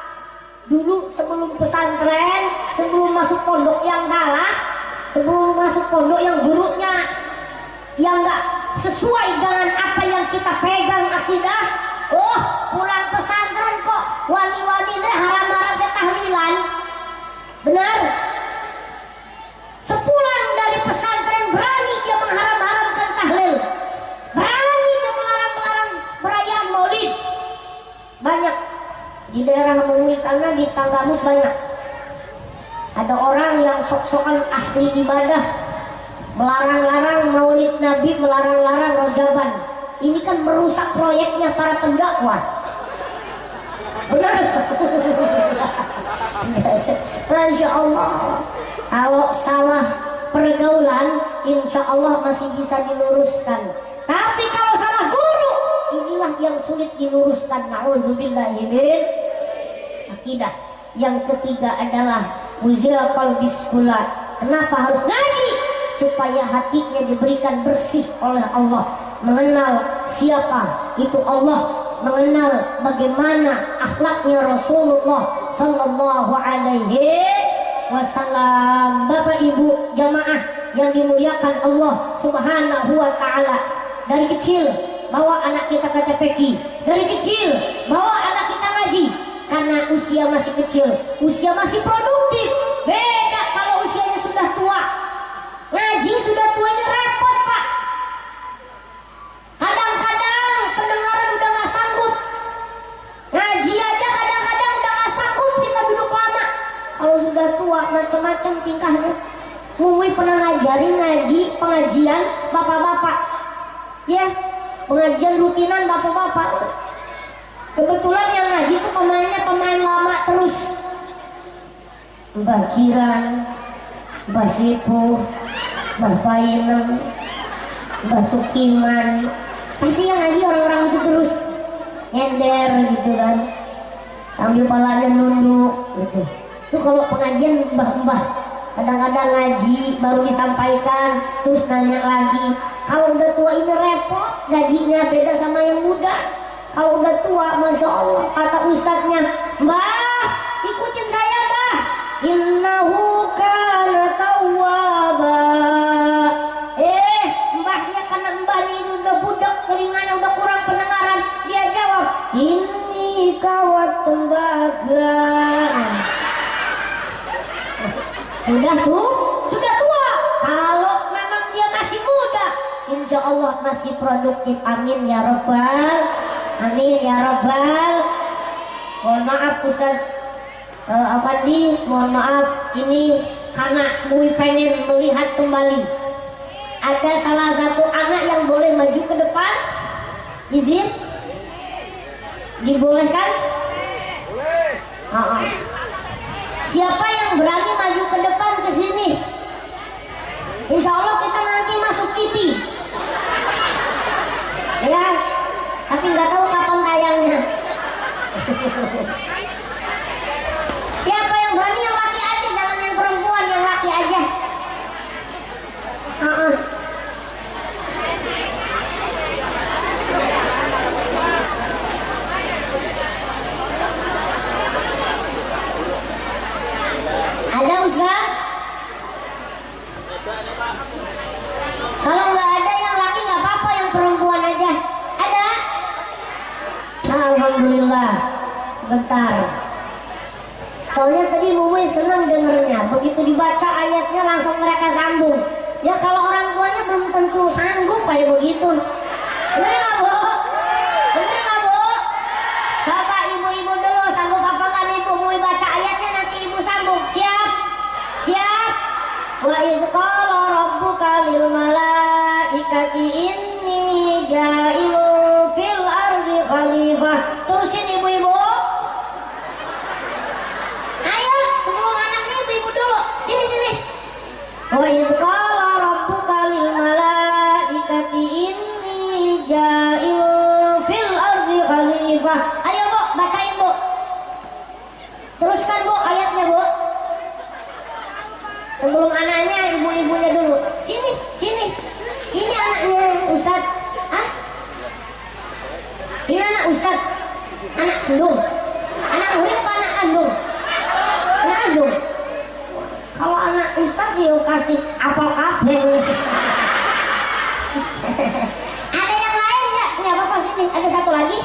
Dulu sebelum pesantren, sebelum masuk pondok yang salah, sebelum masuk pondok yang gurunya yang nggak sesuai dengan apa yang kita pegang akidah, pulang pesantren kok wali-walinya haram-haram ke tahlilan. Benar. Sepulang dari pesantren berani dia mengharam-haramkan tahlil, berani dia melarang-larang perayaan maulid. Banyak di daerah Mumi sana, di Tanggamus banyak. Ada orang yang sok-sokan ahli ibadah, melarang-larang maulid Nabi, melarang-larang rojaban. Ini kan merusak proyeknya para pendakwah. Benar. Masya Allah. Kalau salah pergaulan, insya Allah masih bisa diluruskan. Tapi kalau salah guru, inilah yang sulit diluruskan. Na'udzubillahi min akidah. Yang ketiga adalah uzila qalbis kula. Kenapa harus ngaji? Supaya hatinya diberikan bersih oleh Allah, mengenal siapa itu Allah, mengenal bagaimana akhlaknya Rasulullah Sallallahu Alaihi Wasallam. Bapak Ibu jamaah yang dimuliakan Allah Subhanahu Wa Taala, dari kecil bawa anak kita ke TPQ, dari kecil bawa anak kita ngaji, karena usia masih kecil, usia masih produktif. Beda kalau usianya sudah tua. Ngaji sudah tuanya repot, Pak. Kadang-kadang pendengaran udah gak sanggup. Ngaji aja kadang-kadang udah gak sanggup kita duduk lama. Kalau sudah tua macam-macam tingkahnya. Mumi pernah ngajarin ngaji pengajian bapak-bapak. Ya, pengajian rutinan bapak-bapak. Kebetulan yang ngaji itu pemainnya pemain lama terus. Mbah Kiran, Mbah Sipu, Mbah Painem, Mbah Tukiman, pasti yang ngaji orang-orang itu terus nyender gitu kan, sambil palanya nunduk gitu. Itu kalau pengajian mbah-mbah, kadang-kadang ngaji baru disampaikan terus nanya lagi. Kalau udah tua ini repot, gajinya beda sama yang muda. Kalau udah tua, Masya Allah, kata ustadznya, Mbah ikutin saya Mbah, innahu kawat tembaga. Sudah tua. Kalau memang dia masih muda, insya Allah masih produktif. Amin ya robbal, amin ya robbal. Mohon maaf Ustaz Afandi, mohon maaf ini karena Mui pengen melihat kembali. Ada salah satu anak yang boleh maju ke depan. Izin? Dibolehkan? Boleh. Siapa yang berani maju ke depan ke sini? Insya Allah kita nanti masuk TV. Ya, tapi nggak tahu kapan tayangnya. Siapa yang berani, yang laki aja, jangan yang perempuan, yang laki aja. Ada Ustaz? Kalau nggak ada yang laki nggak apa-apa, yang perempuan aja. Ada? Alhamdulillah. Sebentar. Soalnya tadi Mumui senang dengernya. Begitu dibaca ayatnya langsung mereka sambung. Ya kalau orang tuanya belum tentu sanggup kayak begitu. Bener nggak Bu? Bener nggak Bu? Coba ibu-ibu dulu, sanggup apa kan ibu? Mumui baca ayatnya nanti ibu sambung. Siap? Siap? Wa idh qala rabbuka lil malaikati inni ja'ilun fil ardi khalifah. Terusin ibu-ibu. Ayo, sebelum anaknya ibu-ibu dulu. Sini. Wa idh qala rabbuka lil malaikati inni ja'ilun fil ardi khalifah. Ayo Bu, bacain Bu. Teruskan Bu ayatnya Bu. Sebelum anaknya, ibu-ibunya dulu. Sini. Ini anaknya Ustaz. Ini anak Ustaz. Anak kandung. Anak murid apa anak kandung? Anak kandung. Kalau anak Ustaz ya kasih apel kabeh. Ada yang lain nggak? Nggak apa-apa sini. Ada satu lagi.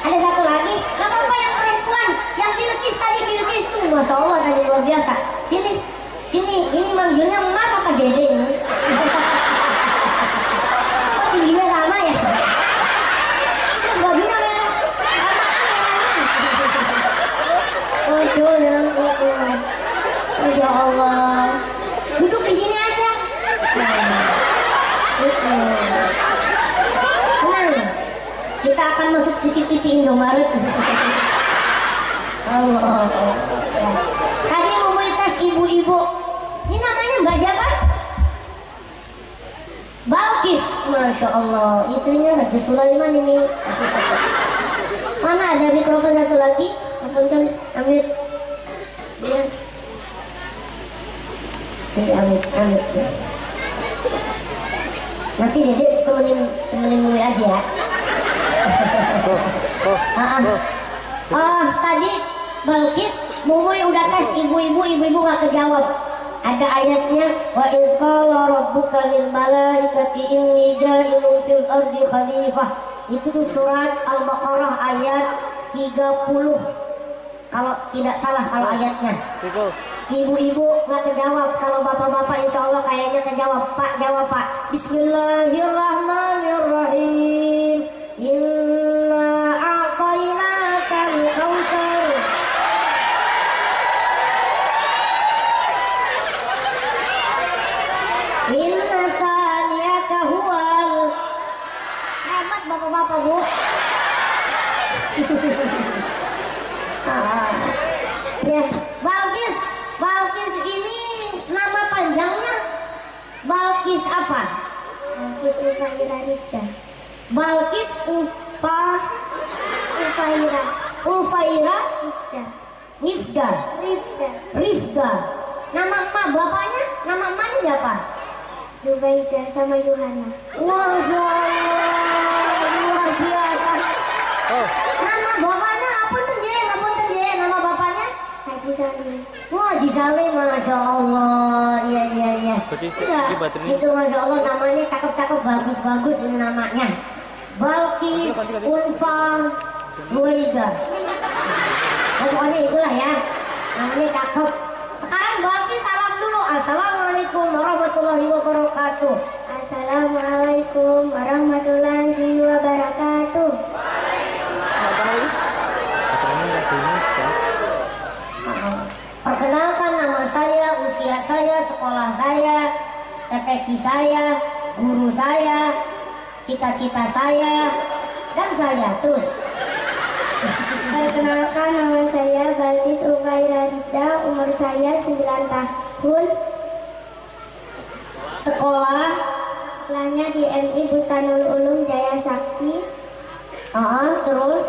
Nggak apa-apa yang perempuan. Yang Bilqis tadi, Bilqis tuh, masya Allah tadi luar biasa. Sini, ini manggilnya Mas apa Dede ini? Kok tingginya sama ya? Terus bajunya merah. Waduh, masya Allah. Duduk di sini aja. Tenang. Kita akan masuk CCTV Indomaret. Allah. Tadi mobilitas ibu-ibu. Ini namanya Mbak siapa? Balkis, masya Allah. Istrinya Raja Sulaiman ini. Mana ada mikrofon satu lagi? Ambil. Ya. Sini ambil. Ya. Nanti Dede temenin mulai aja ya. Tadi Balkis, Mumui udah tes ibu-ibu nggak kejawab. Ada ayatnya, wa idh qala rabbuka lil malaikati inni ja'ilun fil ardi khalifah. Itu tuh surat Al-Baqarah ayat 30. Kalau tidak salah kalau ayatnya. Ibu-ibu nggak kejawab, kalau bapak-bapak insya Allah kayaknya kejawab. Pak, jawab Pak. Bismillahirrahmanirrahim. Inna a'tainakal kautsar. Inna thaniyaka huwal. Hebat bapak-bapak Bu. Ya, Balkis ini nama panjangnya Balkis apa? Balkis Ulfaira Rifda. Balkis Ulfaira Rifda. Nama emak bapaknya? Nama emaknya siapa? Zubaida sama Yohana. Masya Allah, luar biasa. Nama bapaknya apa tuh dia? Nama bapaknya? Haji Salim. Wah, Haji Salim, masya Allah. Iya. Itu masya Allah namanya cakep-cakep, bagus ini namanya. Balkis, Unfa, Ruwaidah. Pokoknya itulah ya, namanya cakep. Sekarang Balki salam dulu. Assalamualaikum warahmatullahi wabarakatuh. Assalamualaikum warahmatullahi wabarakatuh. Perkenalkan, nama saya, usia saya, sekolah saya, TPQ saya, guru saya, cita-cita saya, dan saya terus. Perkenalkan, nama saya Balkis Ukairarida, umur saya 9 tahun. Sekolahnya di MI Bustanul Ulum Jaya Sakti. Terus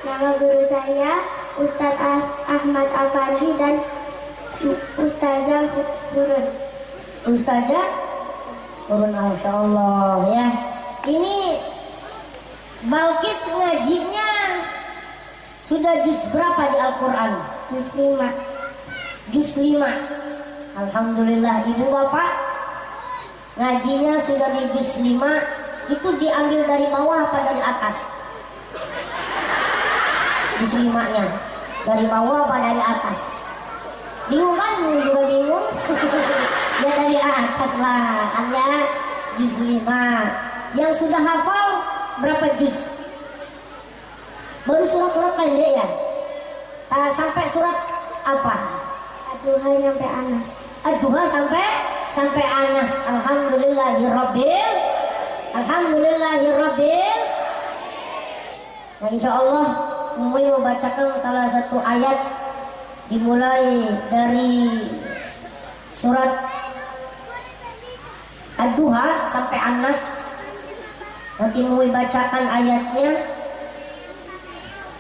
Nama guru saya Ustadz Ahmad Afandi dan Ustazah Hurun. Ustazah Hurun, Masya Allah ya. Ini Balkis ngajinya sudah juz berapa di Al-Quran? Juz 5. Juz 5. Alhamdulillah. Ibu bapak ngajinya sudah di juz 5. Itu diambil dari bawah apa dari atas? Juz 5-nya dari bawah apa dari atas? Bingung kan? Juga bingung. Ya dari atas lah, kan ya. Juz 5. Yang sudah hafal berapa juz? Baru surat-surat pendek ya? Sampai surat apa? Ad-Duha sampai Anas. Ad-Duha sampai Anas. Alhamdulillahirabbil. Nah, insya Allah Umi membacakan salah satu ayat dimulai dari surat Ad-Duha sampai Anas. Nanti Umi bacakan ayatnya.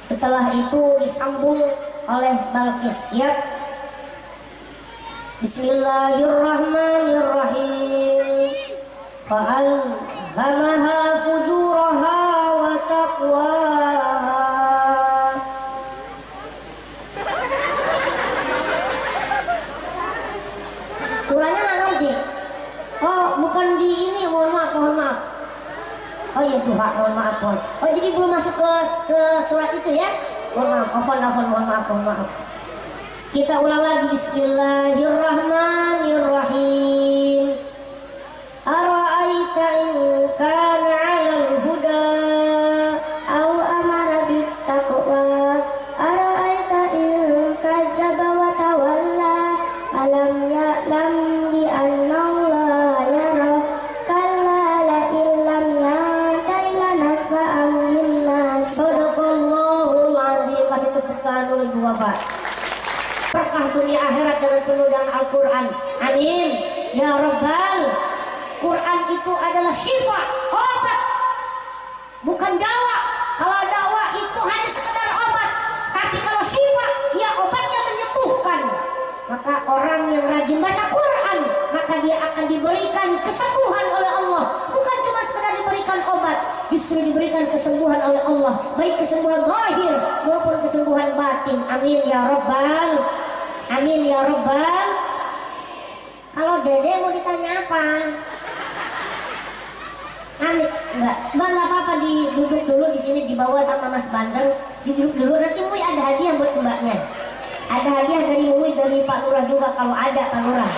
Setelah itu disambung oleh Balkis ya. Bismillahirrahmanirrahim. Fa'alhamaha fujuraha wa taqwaha. Surahnya nggak ngerti. Oh, bukan di ini. Mohon maaf. Oh iya Tuhan, mohon maaf. Oh jadi belum masuk ke surat itu ya? Mohon maaf, mohon maaf. Kita ulang lagi. Bismillahirrahmanirrahim. Ara'aita in kana 'alal huda Aw amara bittaqwa. Ara'aita in kadzdzaba wa tawalla. Alam ya'lam bi anna Allah yara. Kalla la illam yantahi lanasfa'an bin-nas. Shadaqallahul 'azim. Kasih tepuk tangan dulu Ibu Bapak. Berkah dunia akhirat dengan penuh dengan Al-Quran. Amin ya Rabbal. Quran itu adalah syifa, obat, bukan dawa. Kalau dawa itu hanya sekedar obat, tapi kalau syifa, ya obatnya menyembuhkan. Maka orang yang rajin baca Quran, maka dia akan diberikan kesembuhan oleh Allah. Bukan cuma sekedar diberikan obat, justru diberikan kesembuhan oleh Allah, baik kesembuhan zahir maupun kesembuhan batin. Amin ya Rabbal. Amin ya Rabbal. Kalau Dede mau ditanya apa? Amin, enggak apa-apa, duduk dulu di sini di bawah sama Mas Banter. Duduk dulu, nanti Mui ada hadiah buat mbaknya. Ada hadiah dari Mui, dari Pak Lurah juga kalau ada Pak Lurah.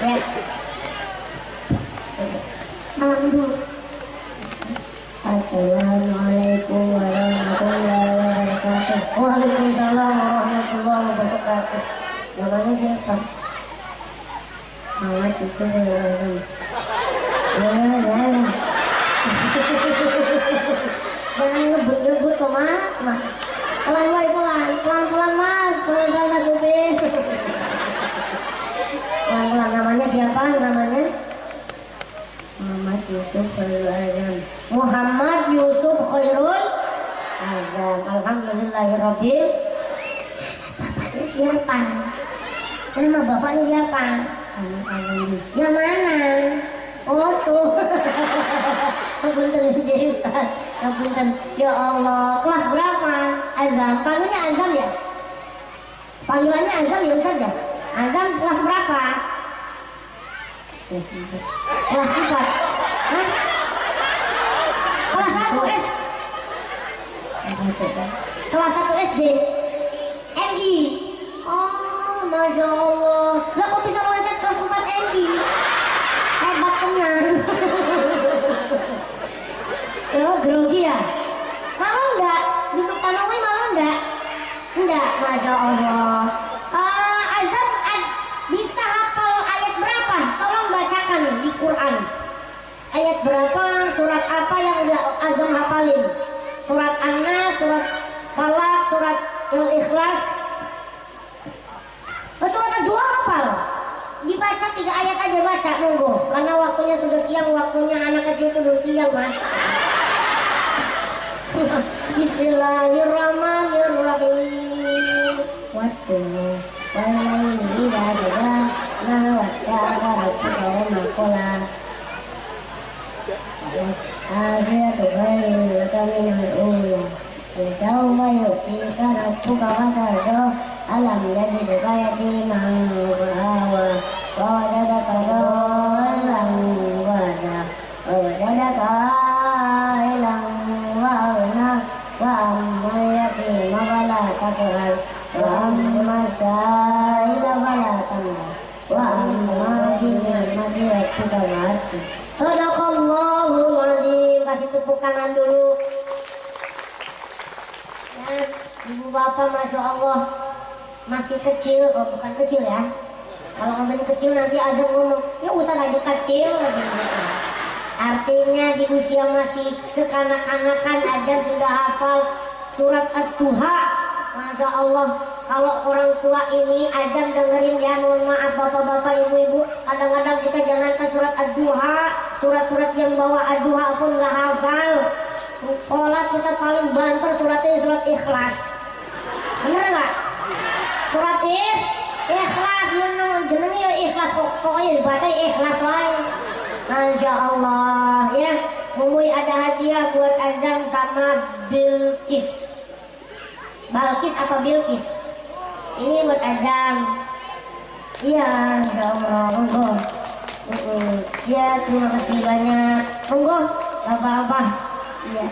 Ya. Salam dulu. Assalamualaikum warahmatullahi wabarakatuh. Waalaikumsalam warahmatullahi wabarakatuh. Namanya siapa? Mama cucu jangan. Jangan ngebut-ngebut kok Mas. Pelan-pelan Mas. Pelan-pelan Mas Upin. Pelan-pelan. Namanya siapa? Namanya Muhammad Yusuf Khairul Azam. Muhammad Yusuf Khairul Azam. Alhamdulillahirabbil. Bapaknya siapa? Nama bapaknya siapa? Yang mana? Oh tuh. Punten ya Ustaz. Punten. Ya Allah. Kelas berapa? Azam. Panggilnya Azam ya? Panggilannya Azam ya Ustaz ya? Azam kelas berapa? Kelas 4. Hah? Kelas 1 SD. MI. Oh, Masya Allah. Lah kok bisa loncat kelas 4 MI? Hebat tenan. Oh, grogi ya? Malu enggak? Duduk sanawai malu enggak? Enggak, Masya Allah. Azam bisa hafal ayat berapa? Tolong bacakan di Quran. Ayat berapa, surat apa yang udah Azam hafalin? Surat An-Nas, surat Falaq, surat Al-Ikhlas. Surat Ad-Duha hafal. Dibaca 3 ayat aja baca, monggo. Karena waktunya sudah siang, waktunya anak kecil itu udah siang, Mas. Bismillahirrahmanirrahim. Waduh, wallahi la ilaha illa huwa Akhiratu khairu minal ula. InsyaAllah yu'tika rabbuka fatardo. Alam yajidka yatiman fa'awa. Wa wajadaka dhallan fahada. Wa wajadaka ailan wa aghna. Wa amma yatima fala taqhar. Wa amma sa'ila fala tanhar. Wa amma bi ni'mati rabbika fahaddith. Sadaqallahul adzim. Kasih tepuk tangan dulu ya. Ibu bapak Masya Allah masih kecil. Oh bukan kecil ya, kalau ngomongin kecil nanti aja ngomong ya usah aja kecil lagi gitu. Artinya di usia masih kekanak-kanakan aja sudah hafal surat Ad-Duha. Masya Allah. Kalau orang tua ini Azam dengerin ya, mohon maaf bapak-bapak ibu-ibu, kadang-kadang kita jangankan surat Ad-Duha, surat-surat yang bawa Ad-Duha pun nggak hafal. Sholat kita paling banter suratnya surat Ikhlas, bener nggak? Surat Ikhlas jenengnya ya Ikhlas, pokoknya dibaca Ikhlas lain. Masya Allah ya. Mumui ada hadiah buat Azam sama Bilqis. Balkis apa Bilqis? Ini buat Azam. Iya, Insya Allah, monggo. Ya, terima kasih banyak. Monggo, apa-apa. Iya.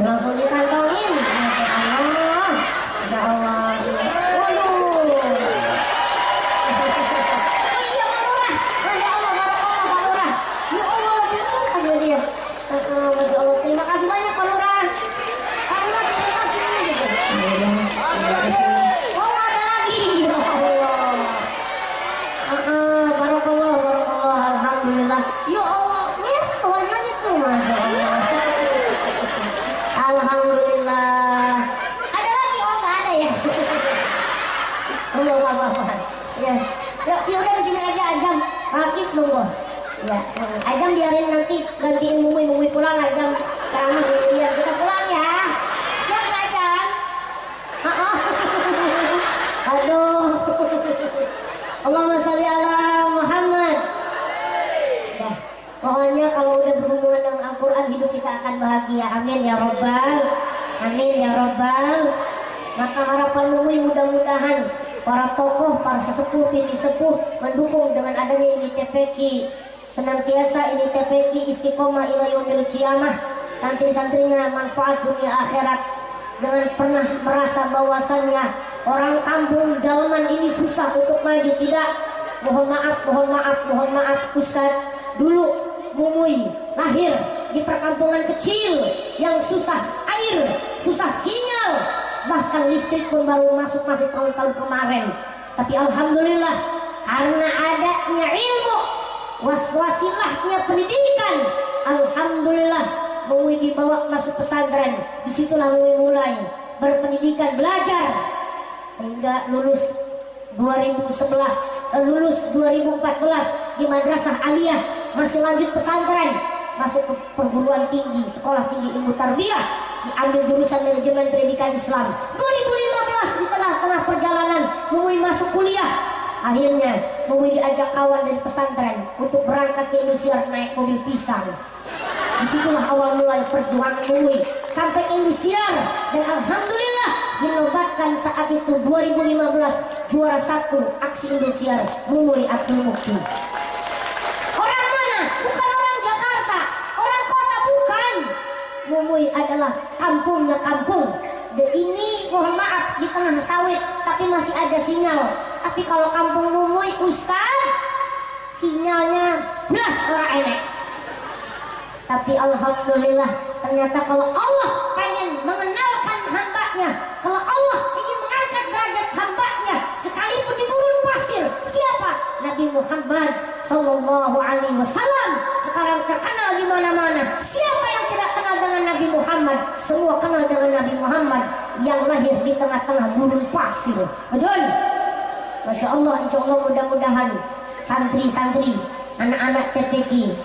Langsung dikantongin. Masya Allah. Masya Allah. Waduh. Oh iya, Pak Lurah. Masya Allah, barakallah Pak Lurah. Ya Allah, terima kasih dia. Masya Allah, terima kasih banyak Pak Lurah. Pak Lurah, terima kasih banyak. Oh, ada lagi. Ya Allah. Barakallah, barakallah. Alhamdulillah. Ya Allah, ya warnanya tuh Masya Allah. Alhamdulillah. Ada lagi? Oh nggak ada ya. Belum apa-apa. Ya, ya udah di sini aja Azam. Rakis monggo. Ya, Azam biarin nanti gantiin Mumui pulang. Azam ceramah sendirian. Kita pulang ya. Siap nggak Azam? Aduh. Allahumma sholli ala Muhammad. Ya, pokoknya kalau udah berhubungan dengan Al-Quran hidup kita akan bahagia. Amin ya Rabbal. Amin ya Rabbal. Maka harapan Mumui mudah-mudahan para tokoh, para sesepuh, pini sepuh mendukung dengan adanya ini TPQ. Senantiasa ini TPQ istiqomah ila yaumil qiyamah. Santri-santrinya manfaat dunia akhirat. Jangan pernah merasa bahwasannya orang kampung dalaman ini susah untuk maju. Tidak. Mohon maaf, mohon maaf, mohon maaf Ustadz. Dulu Mumui lahir di perkampungan kecil yang susah air, susah sinyal, bahkan listrik pun baru masuk tahun-tahun kemarin. Tapi alhamdulillah karena adanya ilmu, wasilahnya pendidikan, alhamdulillah Mumui dibawa masuk pesantren. Disitulah Mumui mulai berpendidikan, belajar sehingga lulus 2011, lulus 2014 di Madrasah Aliyah, masih lanjut pesantren, masuk ke perguruan tinggi, sekolah tinggi ilmu tarbiyah, diambil jurusan manajemen pendidikan Islam. 2015 di tengah-tengah perjalanan Mumui masuk kuliah. Akhirnya Mumui diajak kawan dari pesantren untuk berangkat ke Indosiar naik mobil pisang. Disitulah awal mulai perjuangan Mumui sampai ke Indosiar, dan alhamdulillah dinobatkan saat itu 2015 juara 1 aksi Indosiar Mumui Abdul Mukti. Orang mana? Bukan orang Jakarta, orang kota bukan. Mumui Mumuy adalah kampungnya kampung. Dan ini mohon maaf di tengah sawit tapi masih ada sinyal. Tapi kalau kampung Mumuy Ustaz, sinyalnya belas orang enek. Tapi alhamdulillah ternyata kalau Allah pengen mengenalkan hambanya, kalau Allah ingin mengangkat derajat hambanya sekalipun di gurun pasir, siapa? Nabi Muhammad Sallallahu Alaihi Wasallam sekarang terkenal di mana-mana. Siapa yang tidak kenal dengan Nabi Muhammad? Semua kenal dengan Nabi Muhammad yang lahir di tengah-tengah gurun pasir. Betul? Masya Allah, insya Allah mudah-mudahan santri-santri, anak-anak TPQ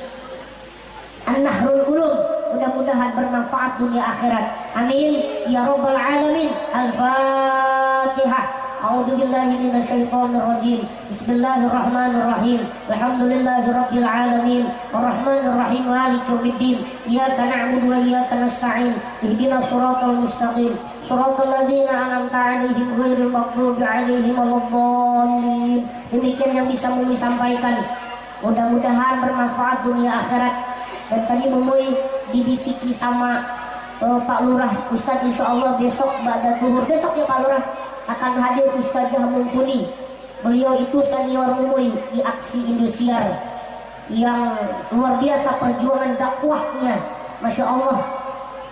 An-Nahrul Ulum mudah-mudahan bermanfaat dunia akhirat. Amin ya rabbal alamin. Al-Fatihah. A'udzu billahi minasyaitonir rajim. Bismillahirrahmanirrahim. Alhamdulillahirabbil alamin. Arrahmanir rahim. Maliki yaumiddin. Iyyaka na'budu wa iyyaka nasta'in. Ihdinas shiratal mustaqim. Shiratal ladzina an'amta 'alaihim ghairil maghdubi 'alaihim waladdallin. Demikian yang bisa Mumuy sampaikan. Mudah-mudahan bermanfaat dunia akhirat. Dan tadi Mumuy dibisiki sama Pak Lurah, Ustadz insya Allah besok pada zuhur, besok ya Pak Lurah akan hadir Ustadz Mumpuni. Beliau itu senior Mumuy di aksi Indosiar yang luar biasa perjuangan dakwahnya, Masya Allah.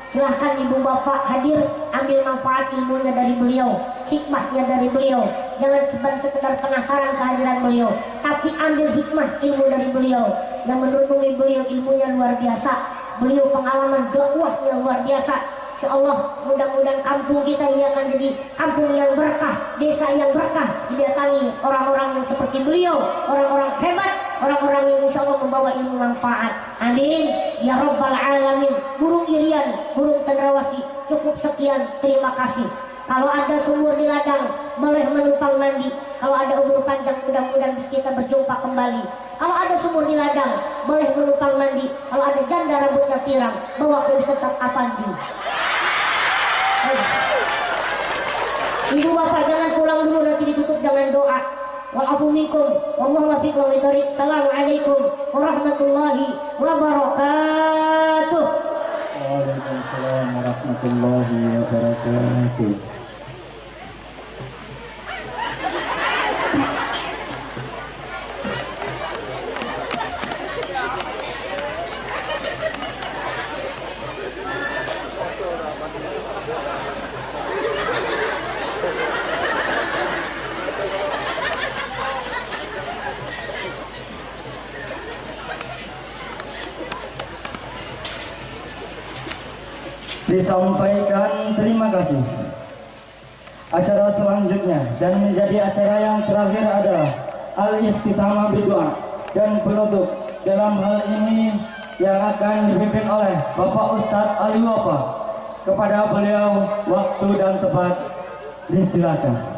Silahkan ibu bapak hadir, ambil manfaat ilmunya dari beliau, hikmahnya dari beliau. Jangan cuma sekedar penasaran kehadiran beliau, tapi ambil hikmah ilmu dari beliau. Yang menurut beliau ilmunya luar biasa, beliau pengalaman dakwahnya luar biasa. Insya Allah mudah-mudahan kampung kita ini akan jadi kampung yang berkah, desa yang berkah, didatangi orang-orang yang seperti beliau, orang-orang hebat, orang-orang yang insya Allah membawa ilmu manfaat. Amin ya rabbal alamin. Burung irian, burung cendrawasih, cukup sekian, terima kasih. Kalau ada sumur di ladang, boleh menumpang mandi. Kalau ada umur panjang, mudah-mudahan kita berjumpa kembali. Kalau ada sumur di ladang, boleh menumpang mandi. Kalau ada janda rambutnya pirang, bawa ke Ustaz Apandi. Ibu bapak jangan pulang dulu, nanti ditutup dengan doa. Wa'afu minkum wallahu muwaffiq wa thoriq. Assalamualaikum warahmatullahi wabarakatuh. Waalaikumsalam warahmatullahi wabarakatuh. Disampaikan terima kasih. Acara selanjutnya dan menjadi acara yang terakhir adalah al-iftitama bidua dan penutup dalam hal ini yang akan dipimpin oleh Bapak Ustadz Ali Wafa. Kepada beliau waktu dan tempat disilakan.